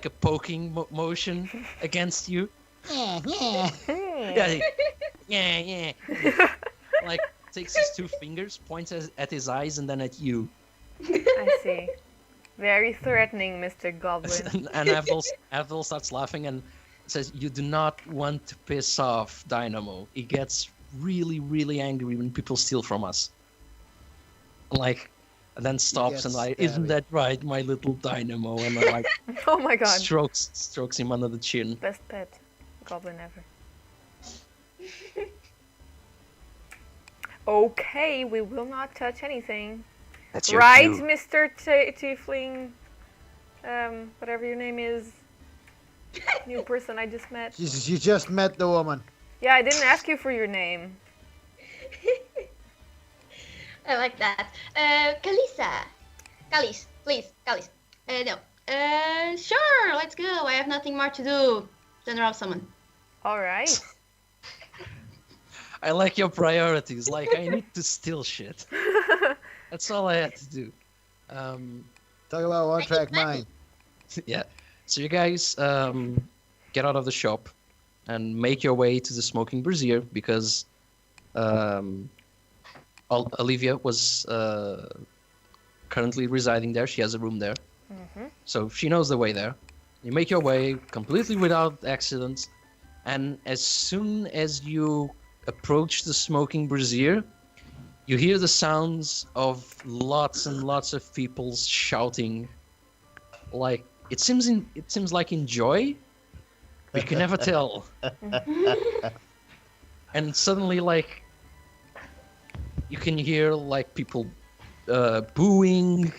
a poking motion against you. Yeah, yeah. Like takes his two fingers, points at his eyes, and then at you. I see. Very threatening, Mr. Goblin. And Avdol starts laughing and says, "You do not want to piss off Dynamo. He gets really, really angry when people steal from us." Like, and then stops and like, "Isn't that right, my little Dynamo?" And then, like, Oh my god. strokes him under the chin. Best pet goblin ever. Okay, we will not touch anything. That's your Right, cue. Mr. Tiefling, whatever your name is. New person I just met. Jesus, you just met the woman. Yeah, I didn't ask you for your name. I like that. Kalisa. Kalis, please, Kalis. No. Sure, let's go. I have nothing more to do than rob someone. Alright. I like your priorities. Like, I need to steal shit. That's all I had to do. Talk about one-track mind. Yeah. So you guys get out of the shop and make your way to the Smoking Brazier because Olivia was currently residing there. She has a room there. So she knows the way there. You make your way completely without accidents. And as soon as you approach the Smoking Brazier, you hear the sounds of lots and lots of people shouting. Like, it seems like in joy. We can never tell. And suddenly, like, you can hear like people booing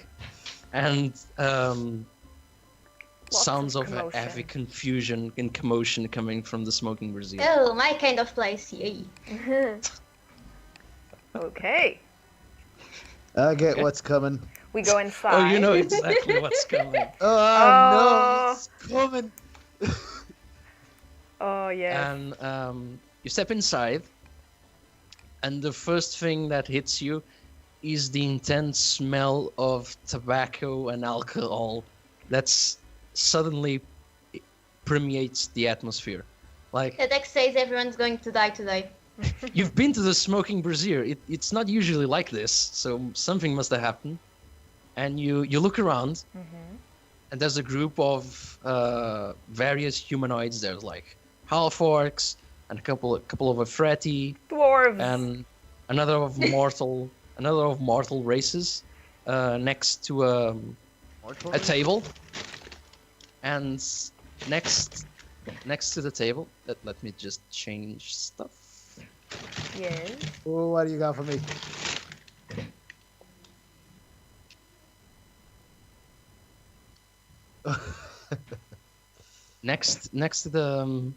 and sounds of commotion. heavy confusion and commotion coming from the Smoking Brazier. Oh, my kind of place, yay. Okay. I get what's coming. We go inside. Oh, you know exactly what's coming. Oh, no, it's coming. Oh, yeah. And you step inside, and the first thing that hits you is the intense smell of tobacco and alcohol that's suddenly permeates the atmosphere. Like, The deck says everyone's going to die today. you've been to the Smoking Brazier. It's not usually like this, so something must have happened. And you look around, and there's a group of various humanoids. There's like half-orcs and a couple of efreet Dwarves. and another of mortal races next to a table. And next to the table, let me just change stuff. Yes. Oh, what do you got for me? Next to the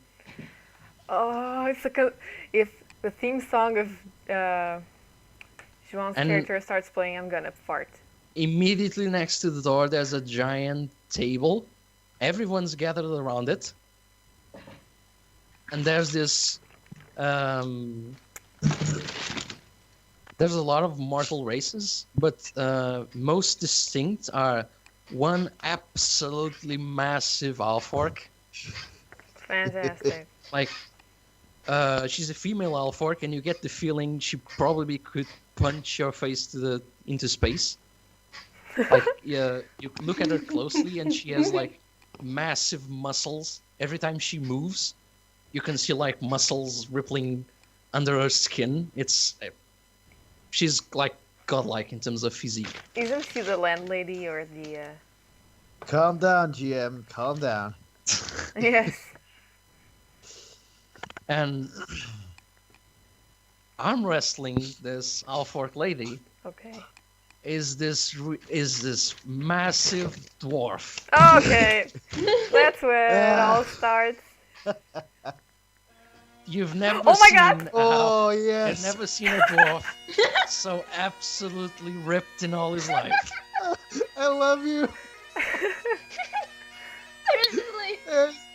Oh, it's like if the theme song of João's And- character starts playing, I'm gonna fart. immediately next to the door, there's a giant table. Everyone's gathered around it, and there's this. There's a lot of mortal races, but most distinct are one absolutely massive half-orc. Fantastic. Like, she's a female half-orc, and you get the feeling she probably could punch your face into space. Like, yeah, you look at her closely, and she has like massive muscles. Every time she moves, you can see like muscles rippling under her skin. She's like godlike in terms of physique. Isn't she the landlady or the? Calm down, GM. Calm down. Yes. And arm wrestling this half-orc lady Okay. is this massive dwarf. Okay. That's where it all starts. You've never Oh my seen God! Oh, I've yes. never seen a dwarf so absolutely ripped in all his life. I love you. Seriously.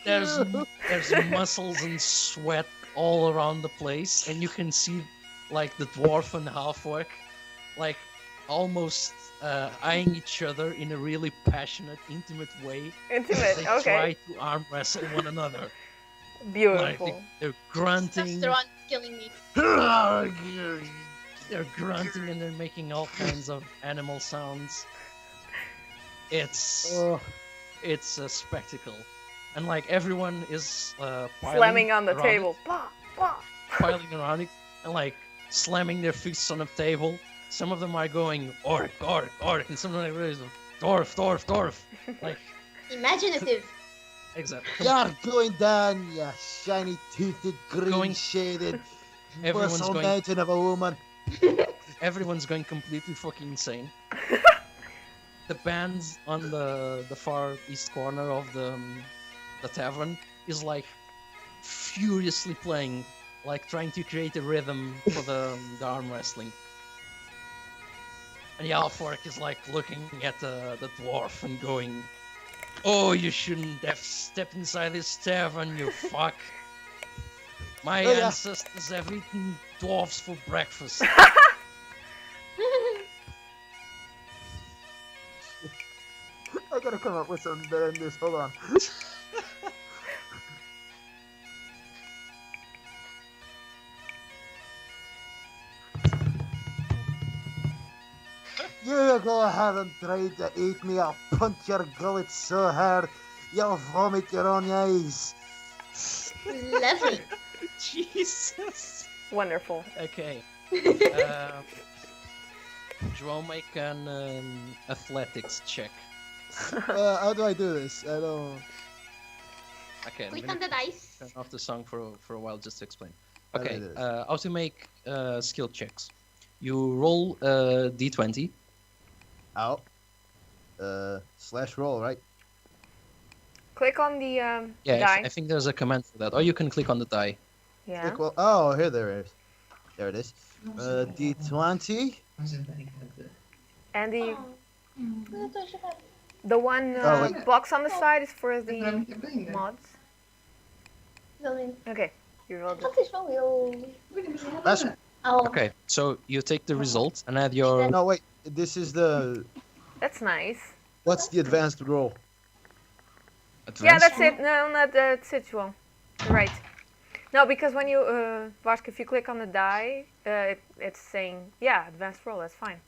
There's muscles and sweat all around the place, and you can see like the dwarf and half-orc like almost eyeing each other in a really passionate, intimate way. Intimate. They Okay. try to arm wrestle one another. Beautiful. They're grunting. Testosterone is killing me. They're grunting and they're making all kinds of animal sounds. It's Oh, it's a spectacle, and like everyone is Slamming on the around table. Bah, bah. piling around it, and like slamming their fists on the table. Some of them are going orc, orc, orc, and some of them are going dwarf, dwarf, dwarf. Like Imaginative. exactly. you're going down, you shiny toothed, green Going- shaded Everyone's muscle going. mountain of a woman. Everyone's going completely fucking insane. The band on the far east corner of the tavern is like furiously playing, like trying to create a rhythm for the arm wrestling. And Yalfork is like looking at the dwarf and going, "Oh, you shouldn't have stepped inside this tavern, you fuck. My Oh, yeah. ancestors have eaten dwarfs for breakfast." I gotta come up with something better than this. Hold on. You go ahead and try to eat me. I'll punch your gullet so hard you'll vomit your own eyes. Lovely. Jesus. Wonderful. Okay. João, make an athletics check. How do I do this? I don't. Okay, I'm Click gonna on the dice. turn off the song for a while just to explain. How do I Okay, do this? how to make skill checks. You roll d20. Out. Slash roll, right? Click on the Yeah, die. I think there's a command for that. Or you can click on the die. Yeah. Click well. Oh, here there is. There it is. D20. And the Oh. the one Oh, wait. box on the side is for the mods. Okay. You rolled it. That's Oh. Okay, so you take the result and add your... no wait. This is the. That's nice. What's the advanced roll? Yeah, advanced that's roll. it. No, not that's it, João. You're right. No, because when you Vask, if you click on the die, it's saying advanced roll. That's fine.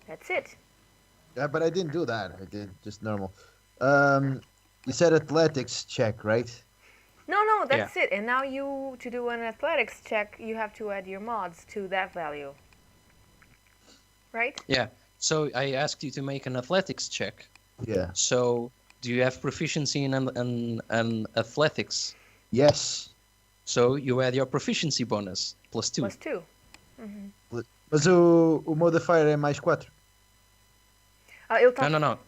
That's it. Yeah, but I didn't do that. I did just normal. You said athletics check, right? No, that's it. And now to do an athletics check, you have to add your mods to that value. Right? Yeah, so I asked you to make an athletics check. Yeah. So, do you have proficiency in an athletics? Yes. So, you add your proficiency bonus, +2. +2. Mas o modifier é mais 4. Ele tá... No.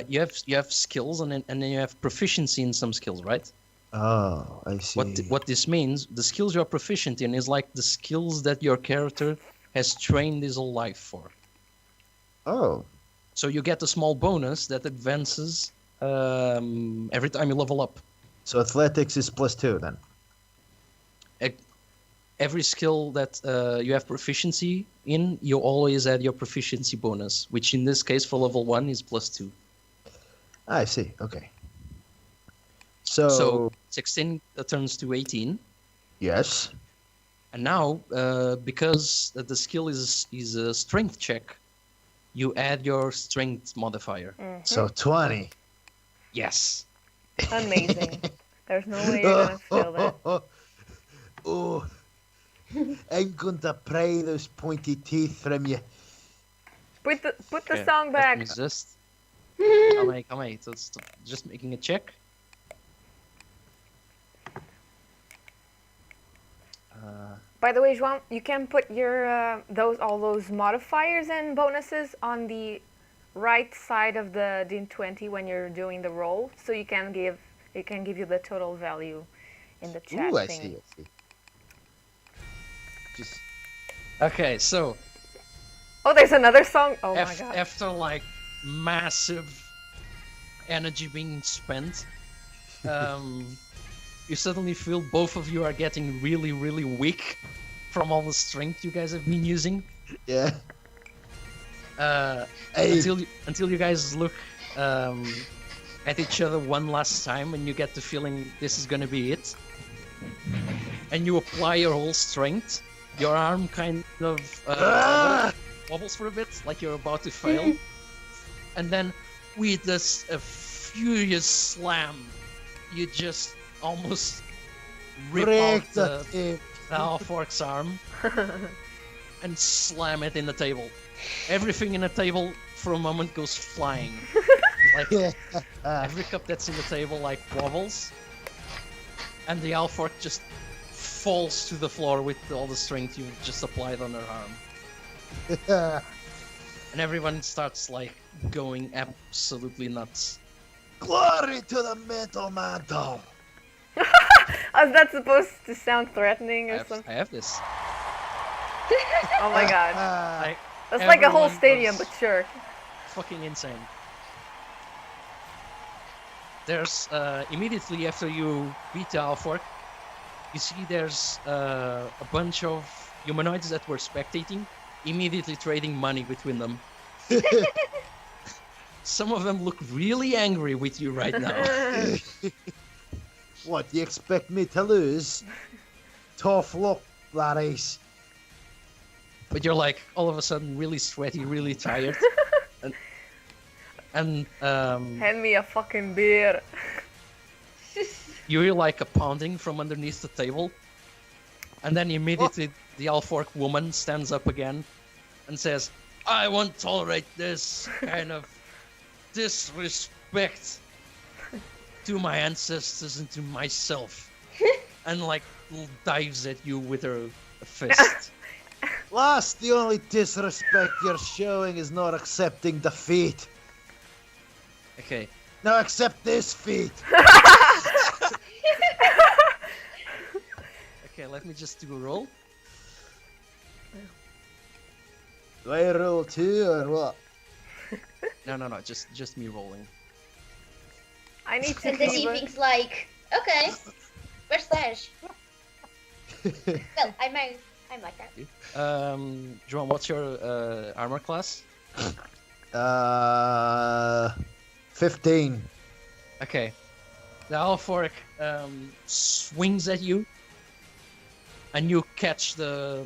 You have skills and then you have proficiency in some skills, right? Oh, I see. What this means, the skills you're proficient in is like the skills that your character has trained his whole life for. Oh. So you get a small bonus that advances every time you level up. So athletics is +2 then. Every skill that you have proficiency in, you always add your proficiency bonus, which in this case for level 1 is +2. I see. Okay. So, So 16 turns to 18. yes. And now, because the skill is a strength check, you add your strength modifier. So 20. Yes. Amazing. There's no way you're gonna fail that. Oh. I'm going to pry those pointy teeth from you. Put the Okay, song let back. me just... Come on. So it's just making a check. By the way, João, you can put your all those modifiers and bonuses on the right side of the D20 when you're doing the roll, so it can give you the total value in the chat Ooh, I thing. see. Just Okay, so Oh, there's another song. Oh my god. after like massive energy being spent, you suddenly feel both of you are getting really, really weak from all the strength you guys have been using. yeah. Hey. Until you guys look at each other one last time, and you get the feeling this is gonna be it. And you apply your whole strength. Your arm kind of wobbles for a bit, like you're about to fail. And then, with a furious slam, you just almost rip Break out the the half-orc's arm and slam it in the table. Everything in the table for a moment goes flying. Like every cup that's in the table like wobbles, and the half-orc just falls to the floor with all the strength you just applied on her arm. And everyone starts like going absolutely nuts. Glory to the metal mantle! Is that supposed to sound threatening or something? I have this. Oh my god. Like, That's like a whole everyone stadium, goes but sure. fucking insane. There's immediately after you beat the half-orc, you see there's a bunch of humanoids that were spectating, immediately trading money between them. Some of them look really angry with you right now. What, you expect me to lose? Tough luck, laddies. But you're like all of a sudden really sweaty, really tired. and Hand me a fucking beer. you hear like a pounding from underneath the table. And then immediately the half-orc woman stands up again and says, I won't tolerate this kind of disrespect to my ancestors and to myself. And like dives at you with her fist. Lass, the only disrespect you're showing is not accepting defeat. Okay. Now accept this feat. Okay, let me just do a roll. Do I roll 2 or what? No, just me rolling. I need to And then he leave. thinks like, okay, where's Sash? Well, I'm like that. João, what's your armor class? 15. Okay. The half-orc swings at you, and you catch your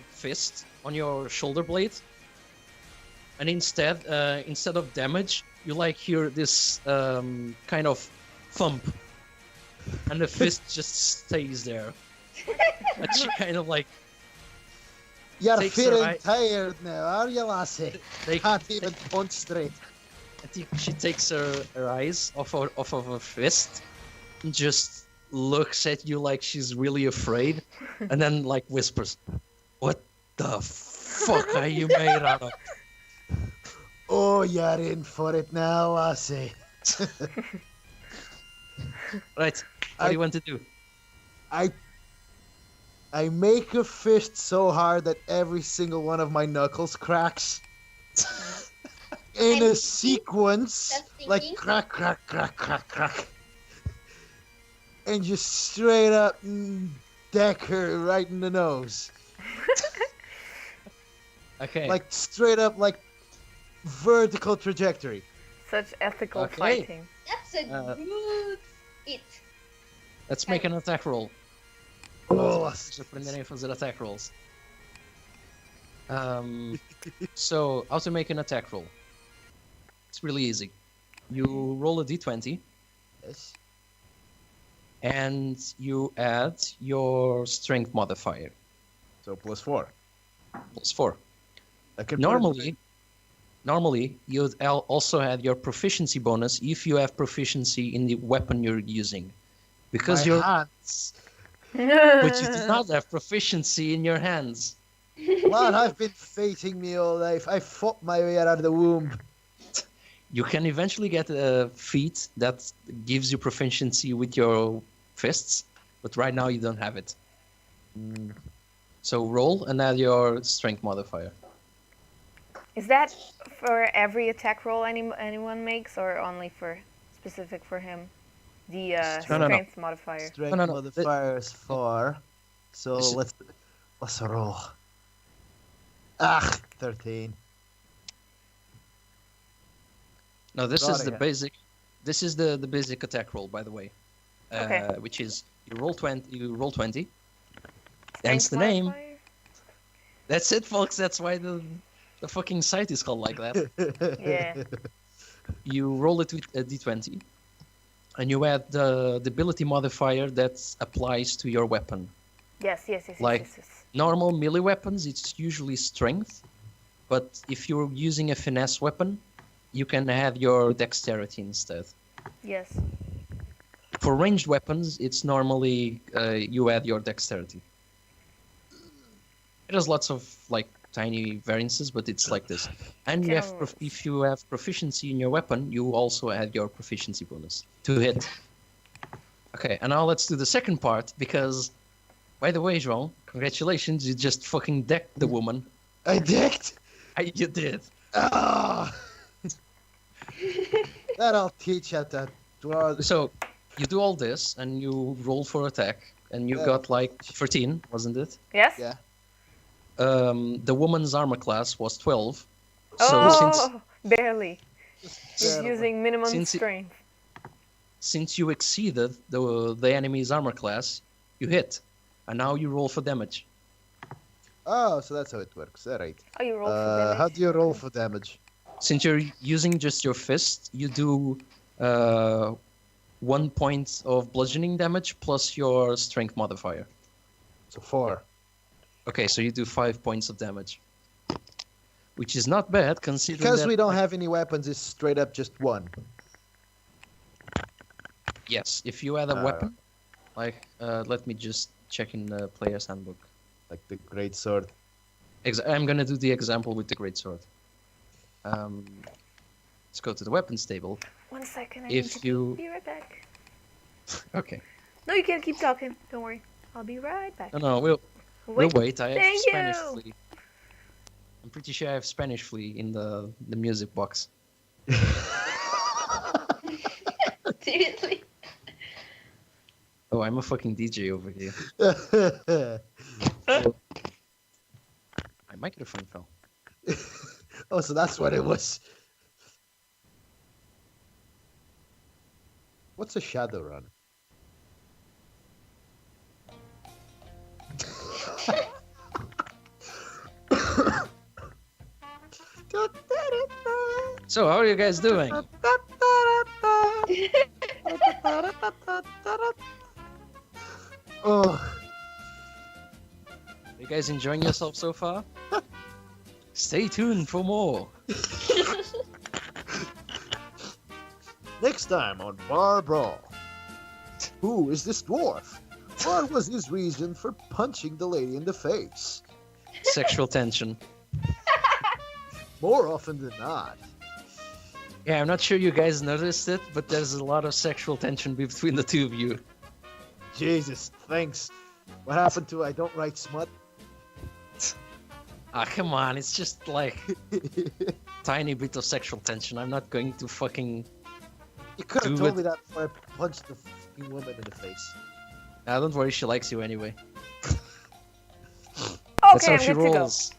fist on your shoulder blade, and instead of damage, you like hear this kind of thump, and the fist just stays there. And she kind of like You're takes her feeling eye- tired now, are you, lassie? They- Can't even punch straight. I think she takes her eyes off of her fist and just looks at you like she's really afraid, and then like whispers, "What the fuck are you made out of?" Oh, you're in for it now, lassie. Right, what do you want to do? I make a fist so hard that every single one of my knuckles cracks. In a sequence, That's like thinking. crack, crack, crack, crack, crack. And just straight up deck her right in the nose. Okay. Like straight up, like vertical trajectory. Such ethical Okay. fighting. That's a good it. Let's make an attack roll. Oh, Vamos aprender a fazer attack rolls. So, how to make an attack roll? It's really easy. You roll a d20 yes. and you add your strength modifier, So +4. +4. I can Normally, you'd also add your proficiency bonus if you have proficiency in the weapon you're using. Because my you're... hands. But you do not have proficiency in your hands. Lad, I've been fighting me all life. I fought my way out of the womb. You can eventually get a feat that gives you proficiency with your fists, but right now you don't have it. So roll and add your strength modifier. Is that for every attack roll anyone makes, or only for specific for him? The No, no. strength modifier. Strength No. modifier is 4. So Is it- let's roll. 13. No, this Thought is I the had. basic. This is the basic attack roll, by the way. Okay. Which is you roll 20. You roll 20. Strength Hence the name. modifier? That's it, folks. That's why the fucking site is called like that. Yeah. You roll it with a d20, and you add the ability modifier that applies to your weapon. Yes. Like- Yes. Normal melee weapons, it's usually strength, but if you're using a finesse weapon, you can add your dexterity instead. Yes. For ranged weapons, it's normally you add your dexterity. It has lots of like tiny variances, but it's like this. And you have General rules. if you have proficiency in your weapon, you also add your proficiency bonus to hit. Okay, and now let's do the second part because, by the way, João, congratulations, you just fucking decked the woman. I decked. You did. Ah. That I'll teach at that dwarf. So you do all this and you roll for attack, and you Yeah. got like 13, wasn't it? Yes. Yeah. The woman's armor class was 12. Oh, So barely. He's Barely. using minimum Since it- strength. since you exceeded the enemy's armor class, you hit, and now you roll for damage. Oh, so that's how it works. All right. Oh, you roll for damage. How do you roll for damage? Since you're using just your fist, you do 1 point of bludgeoning damage plus your strength modifier. So 4. Okay, so you do 5 points of damage, which is not bad considering Because that, we don't have any weapons, it's straight up just 1. Yes, if you add a Uh, weapon, like let me just check in the player's handbook. Like the great sword. I'm gonna do the example with the greatsword. Let's go to the weapons table. 1 second. I If need to you- be right back. Okay. No, you can't keep talking. Don't worry. I'll be right back. No, we'll wait. I have Thank Spanish you. flea. I'm pretty sure I have Spanish flea in the music box. Seriously. Oh, I'm a fucking DJ over here. My microphone fell. Oh, so that's what it was. What's a shadow run? So, how are you guys doing? Oh, You guys enjoying yourself so far? Stay tuned for more. next time on Bar Brawl. Who is this dwarf? What was his reason for punching the lady in the face? Sexual tension. More often than not. Yeah, I'm not sure you guys noticed it, but there's a lot of sexual tension between the two of you. Jesus, thanks. What happened to I don't write smut? Ah, come on, it's just like tiny bit of sexual tension. I'm not going to fucking. You could have Do told it. me that before I punched the fucking woman in the face. Ah, don't worry, she likes you anyway. Okay, That's how I'm she good to go. rolls.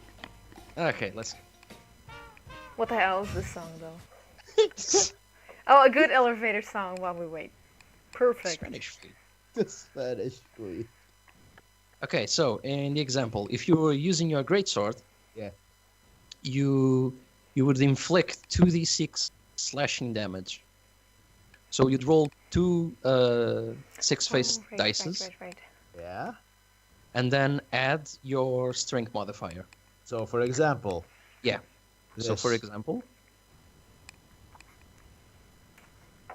Okay, let's. What the hell is this song, though? Oh, a good elevator song while we wait. Perfect. Spanish flea. The Spanish flea. Okay, so in the example, if you were using your greatsword, Yeah. you would inflict 2d6 slashing damage. So you'd roll two six-faced Oh, right, dices, Right. Yeah. and then add your strength modifier. So, for example. Yeah. So, for this. example, I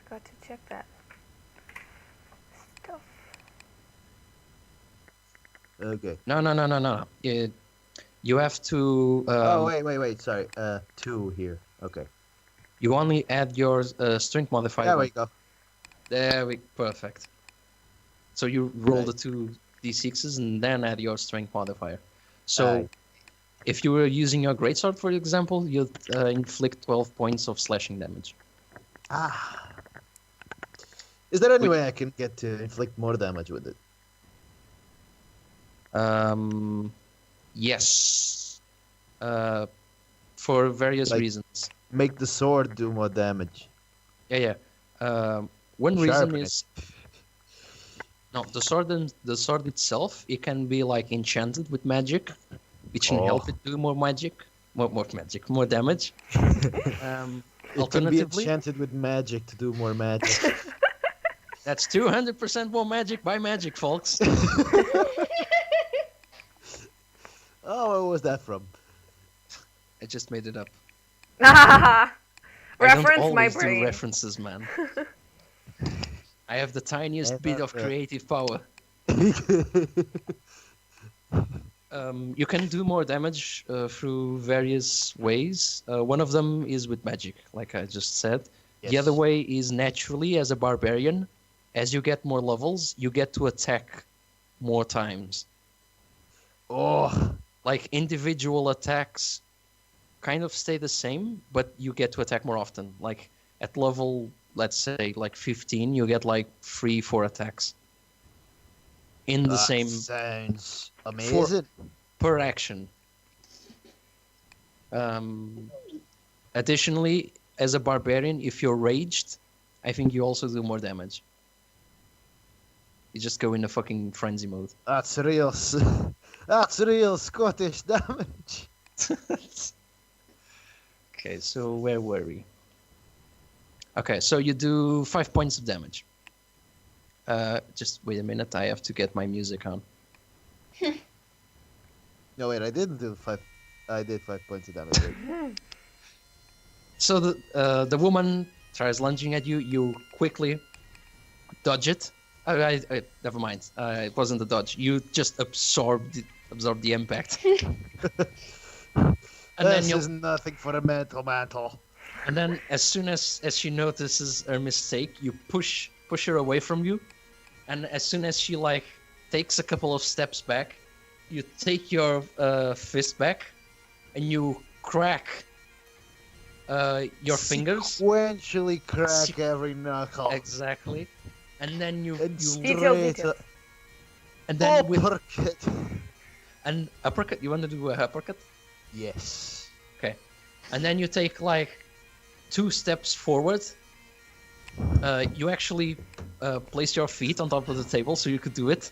forgot to check that. Stuff. Okay. no. You have to. Oh, wait. Sorry. 2 here. Okay. You only add your strength modifier. There we go. There we perfect. So you roll Right. the two d6s and then add your strength modifier. So Aye. if you were using your greatsword, for example, you'd inflict 12 points of slashing damage. Ah. Is there any way I can get to inflict more damage with it? Yes. for various Like- reasons. Make the sword do more damage. Yeah. One reason Sharpen it. is no, the sword itself, it can be like enchanted with magic, which can help Oh. it do more magic, more damage. It can be Alternatively, enchanted with magic to do more magic. that's 200% more magic by magic, folks. Oh, where was that from? I just made it up. Reference I don't my always do brain. references, man. I have the tiniest bit of creative power. You can do more damage through various ways. One of them is with magic, like I just said. The Yes. other way is naturally as a barbarian. As you get more levels, you get to attack more times. Oh, Like individual attacks kind of stay the same, but you get to attack more often. Like at level, let's say like 15, you get like 3-4 attacks in the that same sounds amazing. per action. Additionally, as a barbarian, if you're raged, I think you also do more damage. You just go in a fucking frenzy mode. That's real. That's real Scottish damage. Okay, so where were we? Okay, so you do 5 points of damage. Just wait a minute, I have to get my music on. No, wait, I didn't do 5. I did 5 points of damage. Wait. So the woman tries lunging at you. You quickly dodge it. Never mind. It wasn't a dodge. You just absorb the impact. And then This you is nothing for a mental mantle. and then as soon as she notices her mistake, you push her away from you. And as soon as she like takes a couple of steps back, you take your fist back and you crack your fingers. Sequentially crack every knuckle. Exactly. And then you And Detail, straight detail. and then with uppercut. an uppercut. You want to do a uppercut? Yes. Okay. And then you take like 2 steps forward. You actually place your feet on top of the table so you could do it.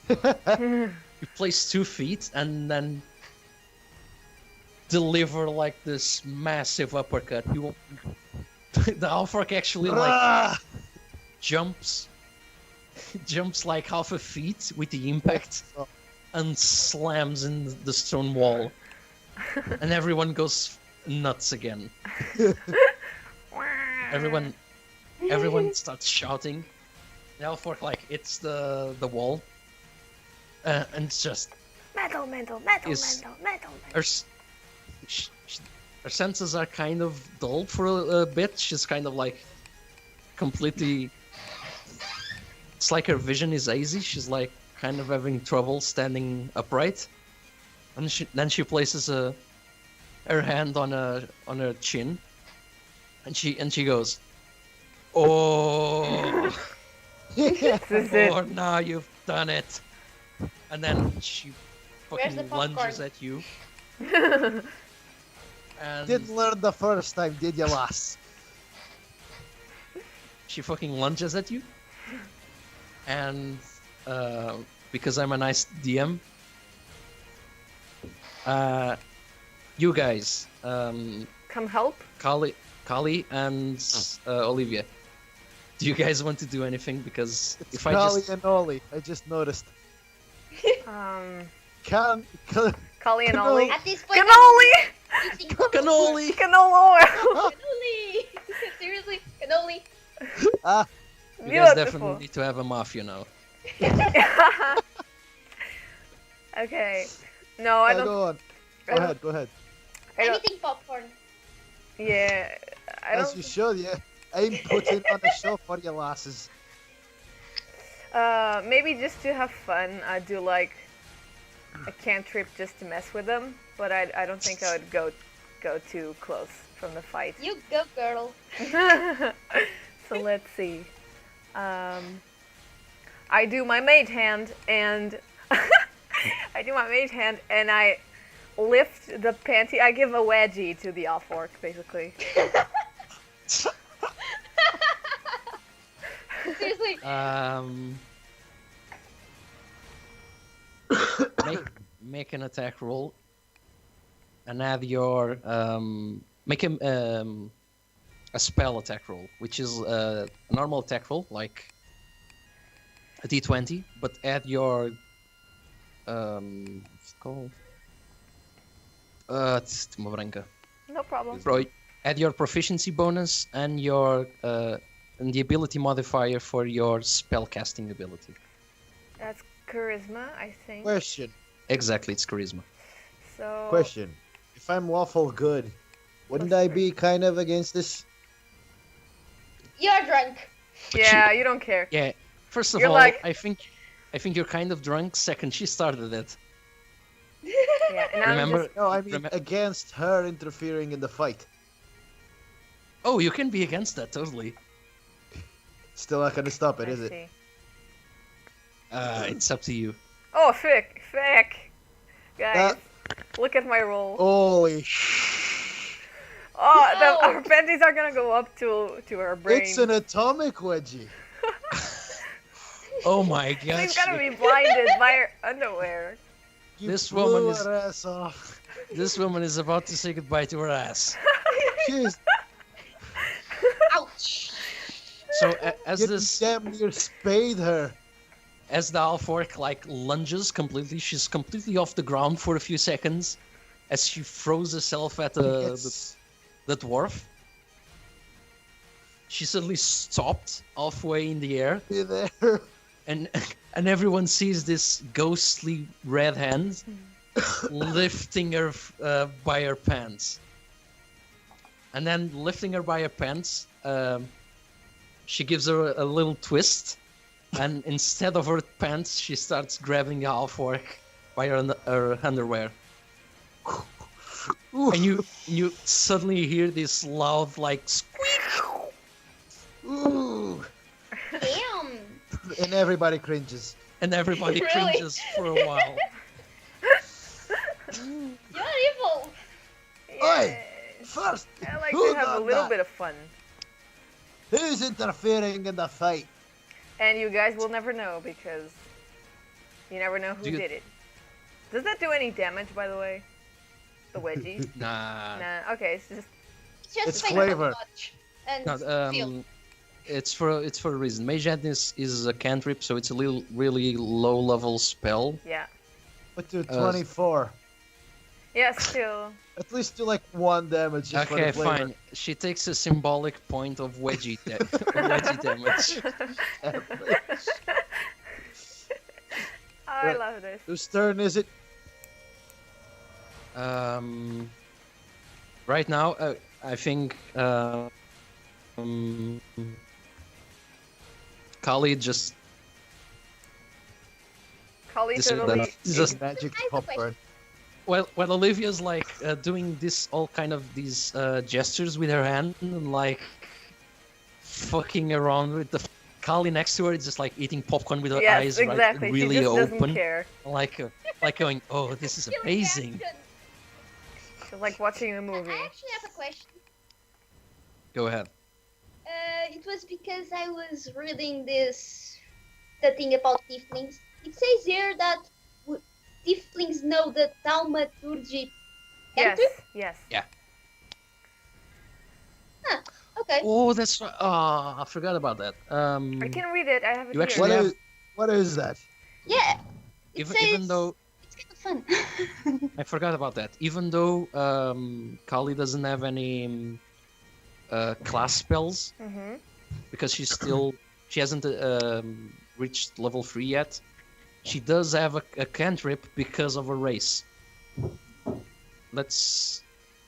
You place 2 feet and then deliver like this massive uppercut. The Alfork actually like Ah! jumps like half a feet with the impact and slams in the stone wall. And everyone goes nuts again. Everyone starts shouting. The Alfork like hits the wall. And it's just Metal, metal, Is- metal, metal. her, s- sh- sh- her senses are kind of dulled for a bit. She's kind of like completely. It's like her vision is hazy. She's like kind of having trouble standing upright. And then she places her hand on her chin, and she goes, "Oh, This is it. oh, now you've done it." And then she Where's the fucking lunges popcorn? at you. And Didn't learn the first time, did you, lass? she fucking lunges at you. And because I'm a nice DM, you guys, Come help. Kali and Olivia, do you guys want to do anything? Because It's if I Kali just and Ollie. I just noticed. Can Collie and Cannoli. Ollie. At this point, Cannoli! I'm using bubble cannoli. Canola oil! Cannoli! Seriously, cannoli. You guys Beautiful. definitely need to have a mafia now. Okay. No, I don't. go on. I don't- Go ahead. I don't. Anything popcorn. Yeah. I As don't. you should, yeah. I'm putting on a show for you lasses. Maybe just to have fun, I'd do like a cantrip just to mess with them, but I don't think I would go too close from the fight. You go, girl. So let's see. I do my mage hand and I lift the panty. I give a wedgie to the elf orc, basically. Seriously. Make an attack roll, and add your make a spell attack roll, which is a normal attack roll, like a d20, but add your what's it called? It's uma branca. No problem. Bro, add your proficiency bonus and your and the ability modifier for your spell casting ability. That's charisma, I think. Question. Exactly, it's charisma. So. Question. If I'm lawful good, wouldn't I be kind of against this? You're drunk. Yeah, you don't care. Yeah. First of You're all, like- I think you're kind of drunk. Second, she started it. Yeah, and I'm Remember? just. No, I mean Remem- against her interfering in the fight. Oh, you can be against that totally. Still not gonna stop it, I is it? see. It's up to you. Oh, fick. Guys, look at my roll. Holy Oh, No. our panties are gonna go up to our brain. It's an atomic wedgie. Oh my She's gosh. gonna be blinded by her underwear. You This blew woman is- her ass off. This woman is about to say goodbye to her ass. Jeez, Ouch. So as you this damn near spayed her. as the half orc like lunges completely, she's completely off the ground for a few seconds as she throws herself at the dwarf. She suddenly stopped halfway in the air, Be there. and everyone sees this ghostly red hand lifting her by her pants. And then lifting her by her pants, she gives her a little twist, and instead of her pants, she starts grabbing the half orc by her underwear. Ooh. And you suddenly hear this loud like squeak, Ooh. Damn. And everybody cringes. and everybody Really? cringes for a while. You're evil. Oi! First, I like who to have a done little that? bit of fun. Who's interfering in the fight? And you guys will never know because you never know who Do you- did it. Does that do any damage, by the way? The wedgie? Nah, Nah, okay, it's just. It's just It's a flavor. touch and no, feel. it's for a reason. Mage Hand is a cantrip, so it's a really low level spell. Yeah. But to 24. Yeah, still. At least do like 1 damage just for Okay, the flavor. fine. She takes a symbolic point of wedgie, wedgie damage. I Right. love this. Whose turn is it? Right now, I think Kali just Kali This is totally. just Magic I have a popcorn. while Olivia's like doing this all kind of these gestures with her hand and like fucking around with the Kali next to her is just like eating popcorn with her Yes, eyes exactly. right, really she just open, doesn't care. like going, oh, this is Feel amazing. reaction. She's like watching a movie. I actually have a question. Go ahead. It was because I was reading the thing about tieflings. It says here that tieflings know the thaumaturgy. Yes, cantrip? yes. Okay. Oh, that's right. Oh, I forgot about that. I can read it. I have it You here. actually What have- is, what is that? Yeah. It even, says even though it's kind of fun. I forgot about that. Even though Kali doesn't have any class spells Mm-hmm. because she hasn't reached level 3 yet. She does have a cantrip because of her race. Let's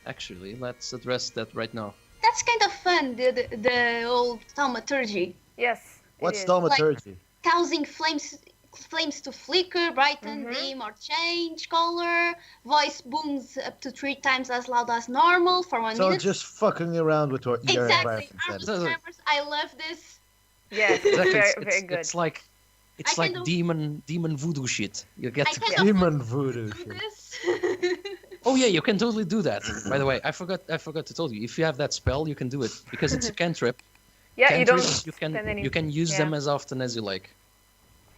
address that right now. That's kind of fun. The old thaumaturgy, Yes. it What's is. thaumaturgy? causing flames to flicker, brighten, Mhm. dim, or change color. Voice booms up to 3 times as loud as normal for 1 So minute. just fucking around with your Exactly. environment then. Arms So- and tremors. I love this. Yes, Exactly, very good. It's like I can do- demon voodoo shit. You get I to kind of Demon voodoo do shit. this. Oh yeah, you can totally do that. By the way, I forgot to tell you. If you have that spell, you can do it because it's a cantrip. Yeah, you don't Cantrips, spend any. you can use them as often as you like.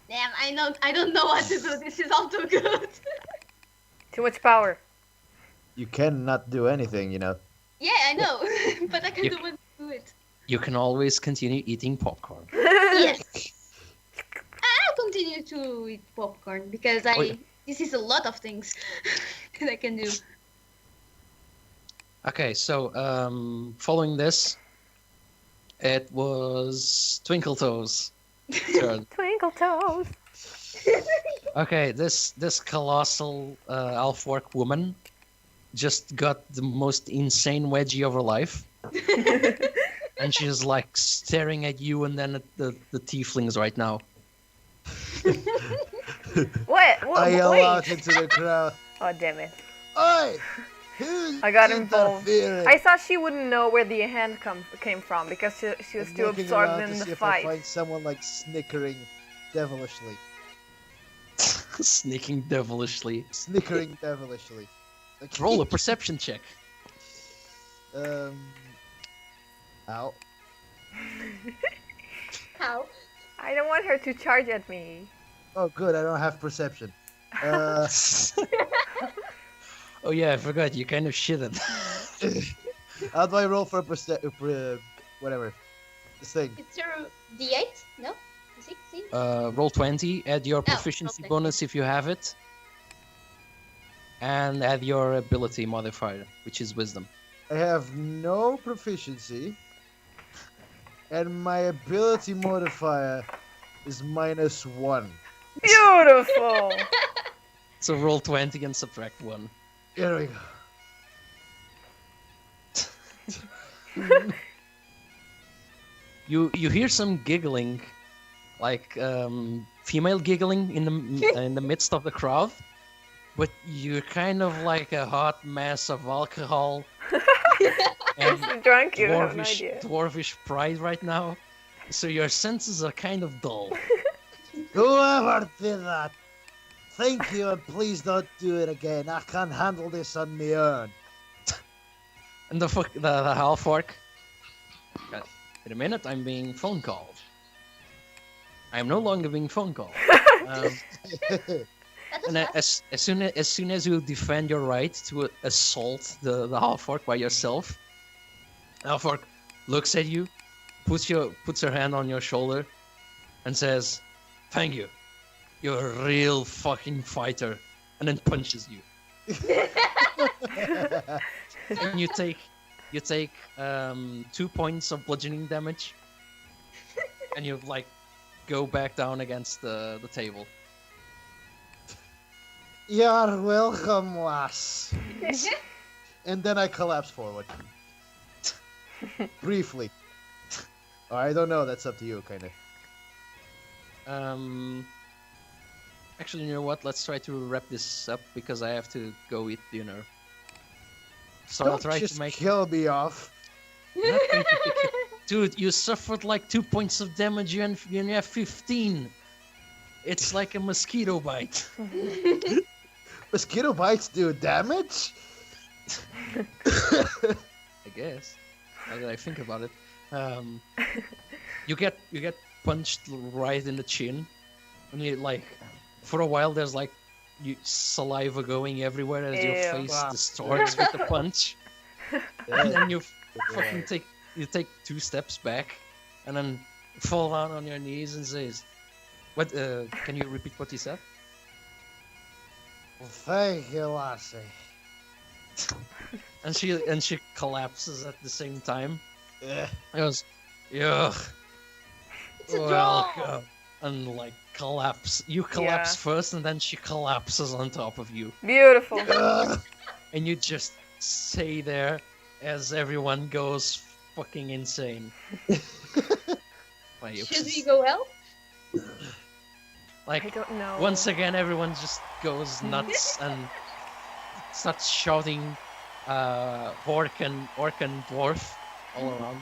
Damn, I don't know what to do. This is all too good. Too much power. You cannot do anything, you know. Yeah, I know, but I can You- do what to do it. You can always continue eating popcorn. Yes. I'll continue to eat popcorn because yeah. this is a lot of things that I can do. Okay, so following this, it was Twinkle Toes' turn. Twinkle toes. Okay, this colossal elf orc woman just got the most insane wedgie of her life. And she's like staring at you and then at the tieflings right now. What? I yell Wait. out into the crowd. Oh damn it! Oi! Who's I got involved. interfering? I thought she wouldn't know where the hand came from because she was I'm too looking absorbed around in to the see if I fight. find someone like snickering devilishly. Sneaking devilishly. Snickering devilishly. Like, Roll a perception check. Ow. How? I don't want her to charge at me. Oh, good. I don't have perception. Oh yeah, I forgot. You kind of shitted. How do I roll for whatever? This thing. It's your D8? No? D6? Roll 20. Add your Oh, proficiency okay. bonus if you have it, and add your ability modifier, which is wisdom. I have no proficiency, and my ability modifier is -1. Beautiful. So roll 20 and subtract 1. Here we go. You hear some giggling, like female giggling in the midst of the crowd, but you're kind of like a hot mess of alcohol and You're drunk. You have no idea. dwarvish pride right now, so your senses are kind of dull. Whoever did that, thank you, and please don't do it again. I can handle this on my own. And the half orc. In a minute, I'm being phone called. I am no longer being phone called. That was And fast. as soon as you defend your right to assault the half orc by yourself, half orc looks at you, puts her hand on your shoulder, and says, "Thank you. You're a real fucking fighter," and then punches you. And you take 2 points of bludgeoning damage, and you like go back down against the table. You're welcome, lass. And then I collapse forward. Briefly. Or I don't know, that's up to you, kinda. Actually, you know what? Let's try to wrap this up because I have to go eat dinner. So I'll Don't try just to make. kill me off. I'm not going to pick it. Dude, you suffered like 2 points of damage and you only have 15. It's like a mosquito bite. Mosquito bites do damage? I guess. Now that I think about it, you get punched right in the chin, and you like, for a while there's like saliva going everywhere as your Ew. face Wow. distorts with the punch, and then you fucking Yeah. take 2 steps back, and then fall down on your knees and says, "What? Can you repeat what you said?" Thank you, lassie. And she collapses at the same time. Eh. He goes, "Yuck, It's a draw. welcome," and like collapse. You collapse Yeah. first, and then she collapses on top of you, Beautiful. Ugh. and you just stay there as everyone goes fucking insane. Like, Should we go help? I like don't know. once again, everyone just goes nuts and starts shouting, orc and dwarf all around.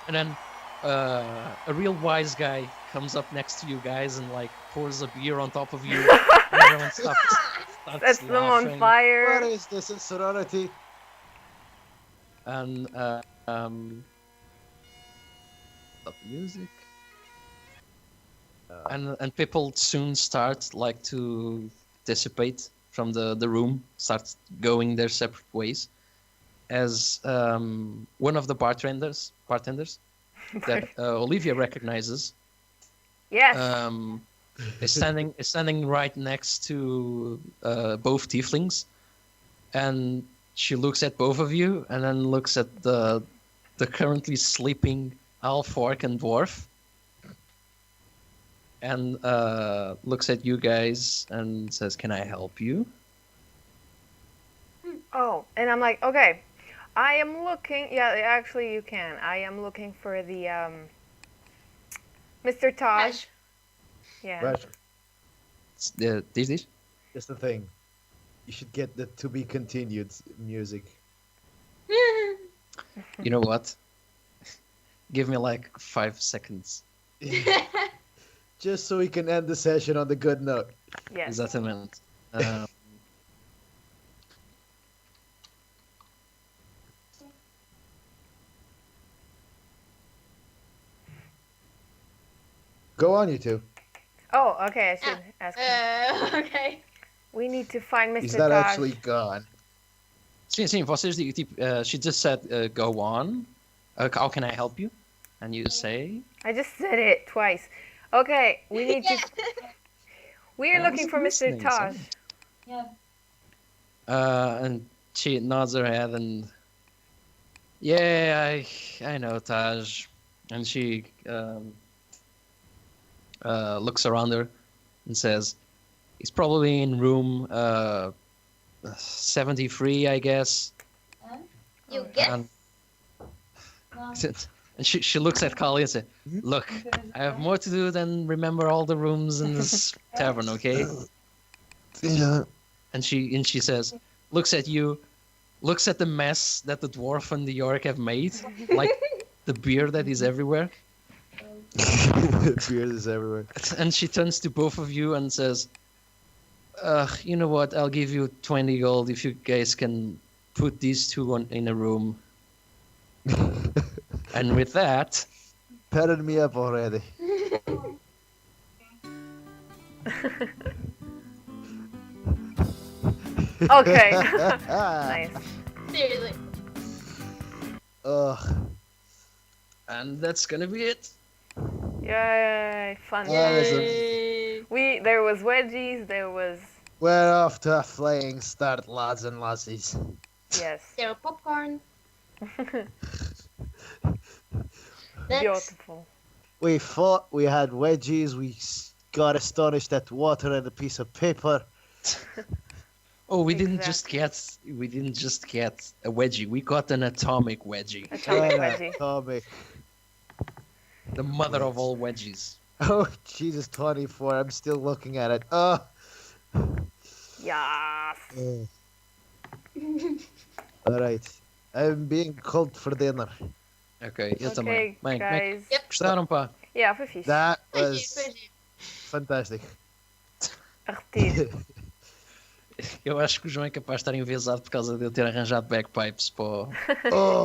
And then a real wise guy comes up next to you guys and like pours a beer on top of you. And everyone stops Sets them on laughing. fire. What is this in sorority? And stop the music. And people soon start like to dissipate from the room, start going their separate ways. As one of the bartenders that Olivia recognizes, Yes. is standing right next to both tieflings, and she looks at both of you, and then looks at the currently sleeping elf, orc, and dwarf, and looks at you guys and says, "Can I help you?" Oh, and I'm like, okay, I am looking. Yeah, actually, you can. I am looking for the Mr. Taj. Taj. Yeah. Right. This. That's the thing. You should get the to be continued music. You know what? Give me like 5 seconds. Just so we can end the session on the good note. Yes. Exatamente. Go on, you two. Oh, okay. I should ask him. Okay. We need to find Mr. Is that Taj. actually gone? Sim, vocês tipo, she just said, go on. How can I help you? And you say, I just said it twice. Okay, we need to. We are I looking was for Mr. listening, Taj. son. Yeah. and she nods her head and, yeah, I know Taj. And she looks around her and says, he's probably in room 73, I guess. You guess? And, and she looks at Kali and says, look, I have more to do than remember all the rooms in this tavern, okay? Yeah. And she says, looks at you, looks at the mess that the dwarf and the orc have made, like the beer that is everywhere. Beard is everywhere. And she turns to both of you and says, you know what, I'll give you 20 gold if you guys can put these two in a room. And with that... Patted me up already. Okay. Nice. Seriously. Ugh. And that's gonna be it. Yay! Fun. Yay. There was wedgies. There was We're off to a flying start, lads and lassies. yes. There were popcorn. That's Beautiful. We fought, we had wedgies, got astonished at water and a piece of paper. Oh, we didn't just get a wedgie. We got an atomic wedgie. Atomic And wedgie. atomic. The mother of all wedgies. Oh, Jesus, 24. I'm still looking at it. Oh. Yes. Alright. I'm being called for dinner. Ok, eu também. Okay, Bem, como é guys. que gostaram, pá? Yeah, foi fixe. That Foi was giro, foi giro. fantastic. A repetir. Eu acho que o João é capaz de estar envezado por causa de eu ter arranjado bagpipes para o... Oh.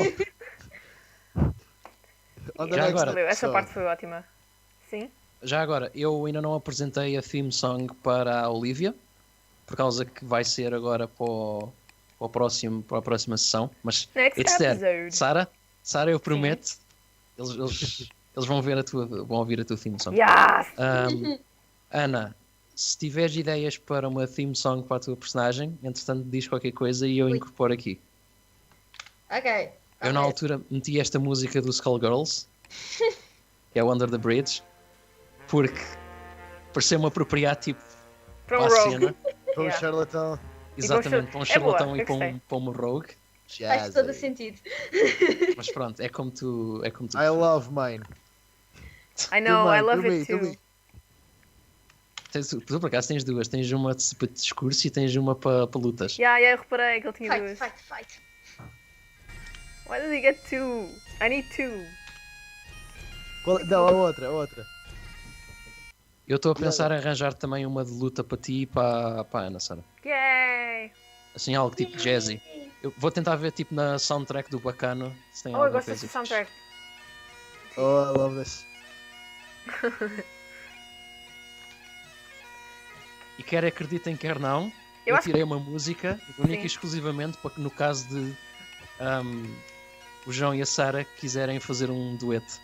On the Já next agora, Valeu, essa episode. parte foi ótima. Sim? Já agora, eu ainda não apresentei a theme song para a Olivia, por causa que vai ser agora para a próxima sessão. Mas Next it's dead. episode. Sara, eu prometo, eles vão ouvir a tua theme song. Yes! Ana, se tiveres ideias para uma theme song para a tua personagem, entretanto diz qualquer coisa e eu incorporo aqui. Ok. Eu na altura meti esta música do Skullgirls, que é o Under the Bridge, porque pareceu-me apropriado tipo Para para um a rogue. cena. Pro Yeah. charlatão. Exatamente, para um É boa, charlatão e eu gostei. para um rogue. Faz todo o Jazzy. sentido. Mas pronto, é como tu. I love mine. I know, Do I mine, love do me, it do too. me. Tu por acaso tens duas, tens uma para discurso e tens uma para lutas. Yeah, eu reparei que ele tinha Fight, duas. fight, fight. Why does he get two? I need two. Não, a outra. Eu estou a pensar em arranjar também uma de luta para ti e para a Ana, Sara. Yay! Assim, algo tipo jazzy. Eu vou tentar ver tipo na soundtrack do Bacano se tem Oh, eu alguma gosto coisa. desse soundtrack. Oh, I love this. E quer acreditem, quer não, Eu eu acho tirei uma música única Sim. e exclusivamente para que no caso de o João e a Sara quiserem fazer um dueto.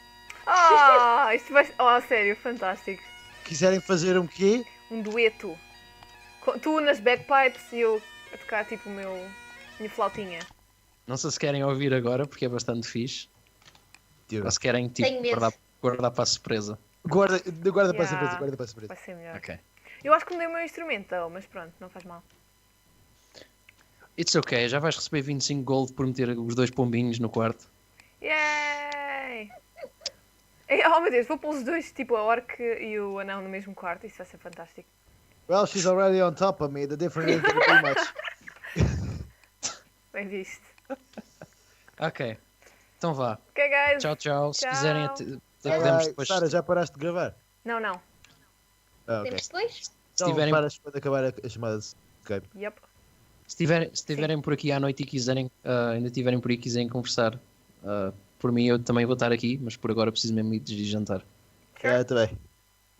Oh, isto vai. Oh, sério, fantástico. Quiserem fazer um quê? Um dueto. Tu nas bagpipes e eu a tocar tipo minha flautinha. Não sei se querem ouvir agora porque é bastante fixe. Ou se querem tipo, Tenho medo. guardar para a surpresa. Guarda para a Yeah. surpresa, guarda para a surpresa. Vai ser melhor. Ok. Eu acho que me dei o meu instrumento, mas pronto, não faz mal. It's ok, já vais receber 25 gold por meter os 2 pombinhos no quarto. Yay! Oh meu Deus, vou pôr os dois, tipo a orc e o anão no mesmo quarto, isso vai ser fantástico. Well, she's already on top of me. The difference ain't gonna be much. Bem visto. Ok. Então vá. Ok, guys. Tchau, tchau. Se Tchau. quiserem, podemos Alright, depois. Sara, já paraste de gravar? Não. Ah, ok. Temos depois? Se Então tiverem, paras quando acabar a chamada. Ok. Yep. se tiverem por aqui à noite e quiserem, ainda tiverem por aí e quiserem conversar, por mim eu também vou estar aqui, mas por agora preciso mesmo ir de jantar. Sure. Tá bem.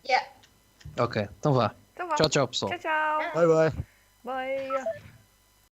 Yeah. Ok, então vá. Então vá. Tchau, tchau, pessoal. Tchau, tchau. Bye bye. Bye.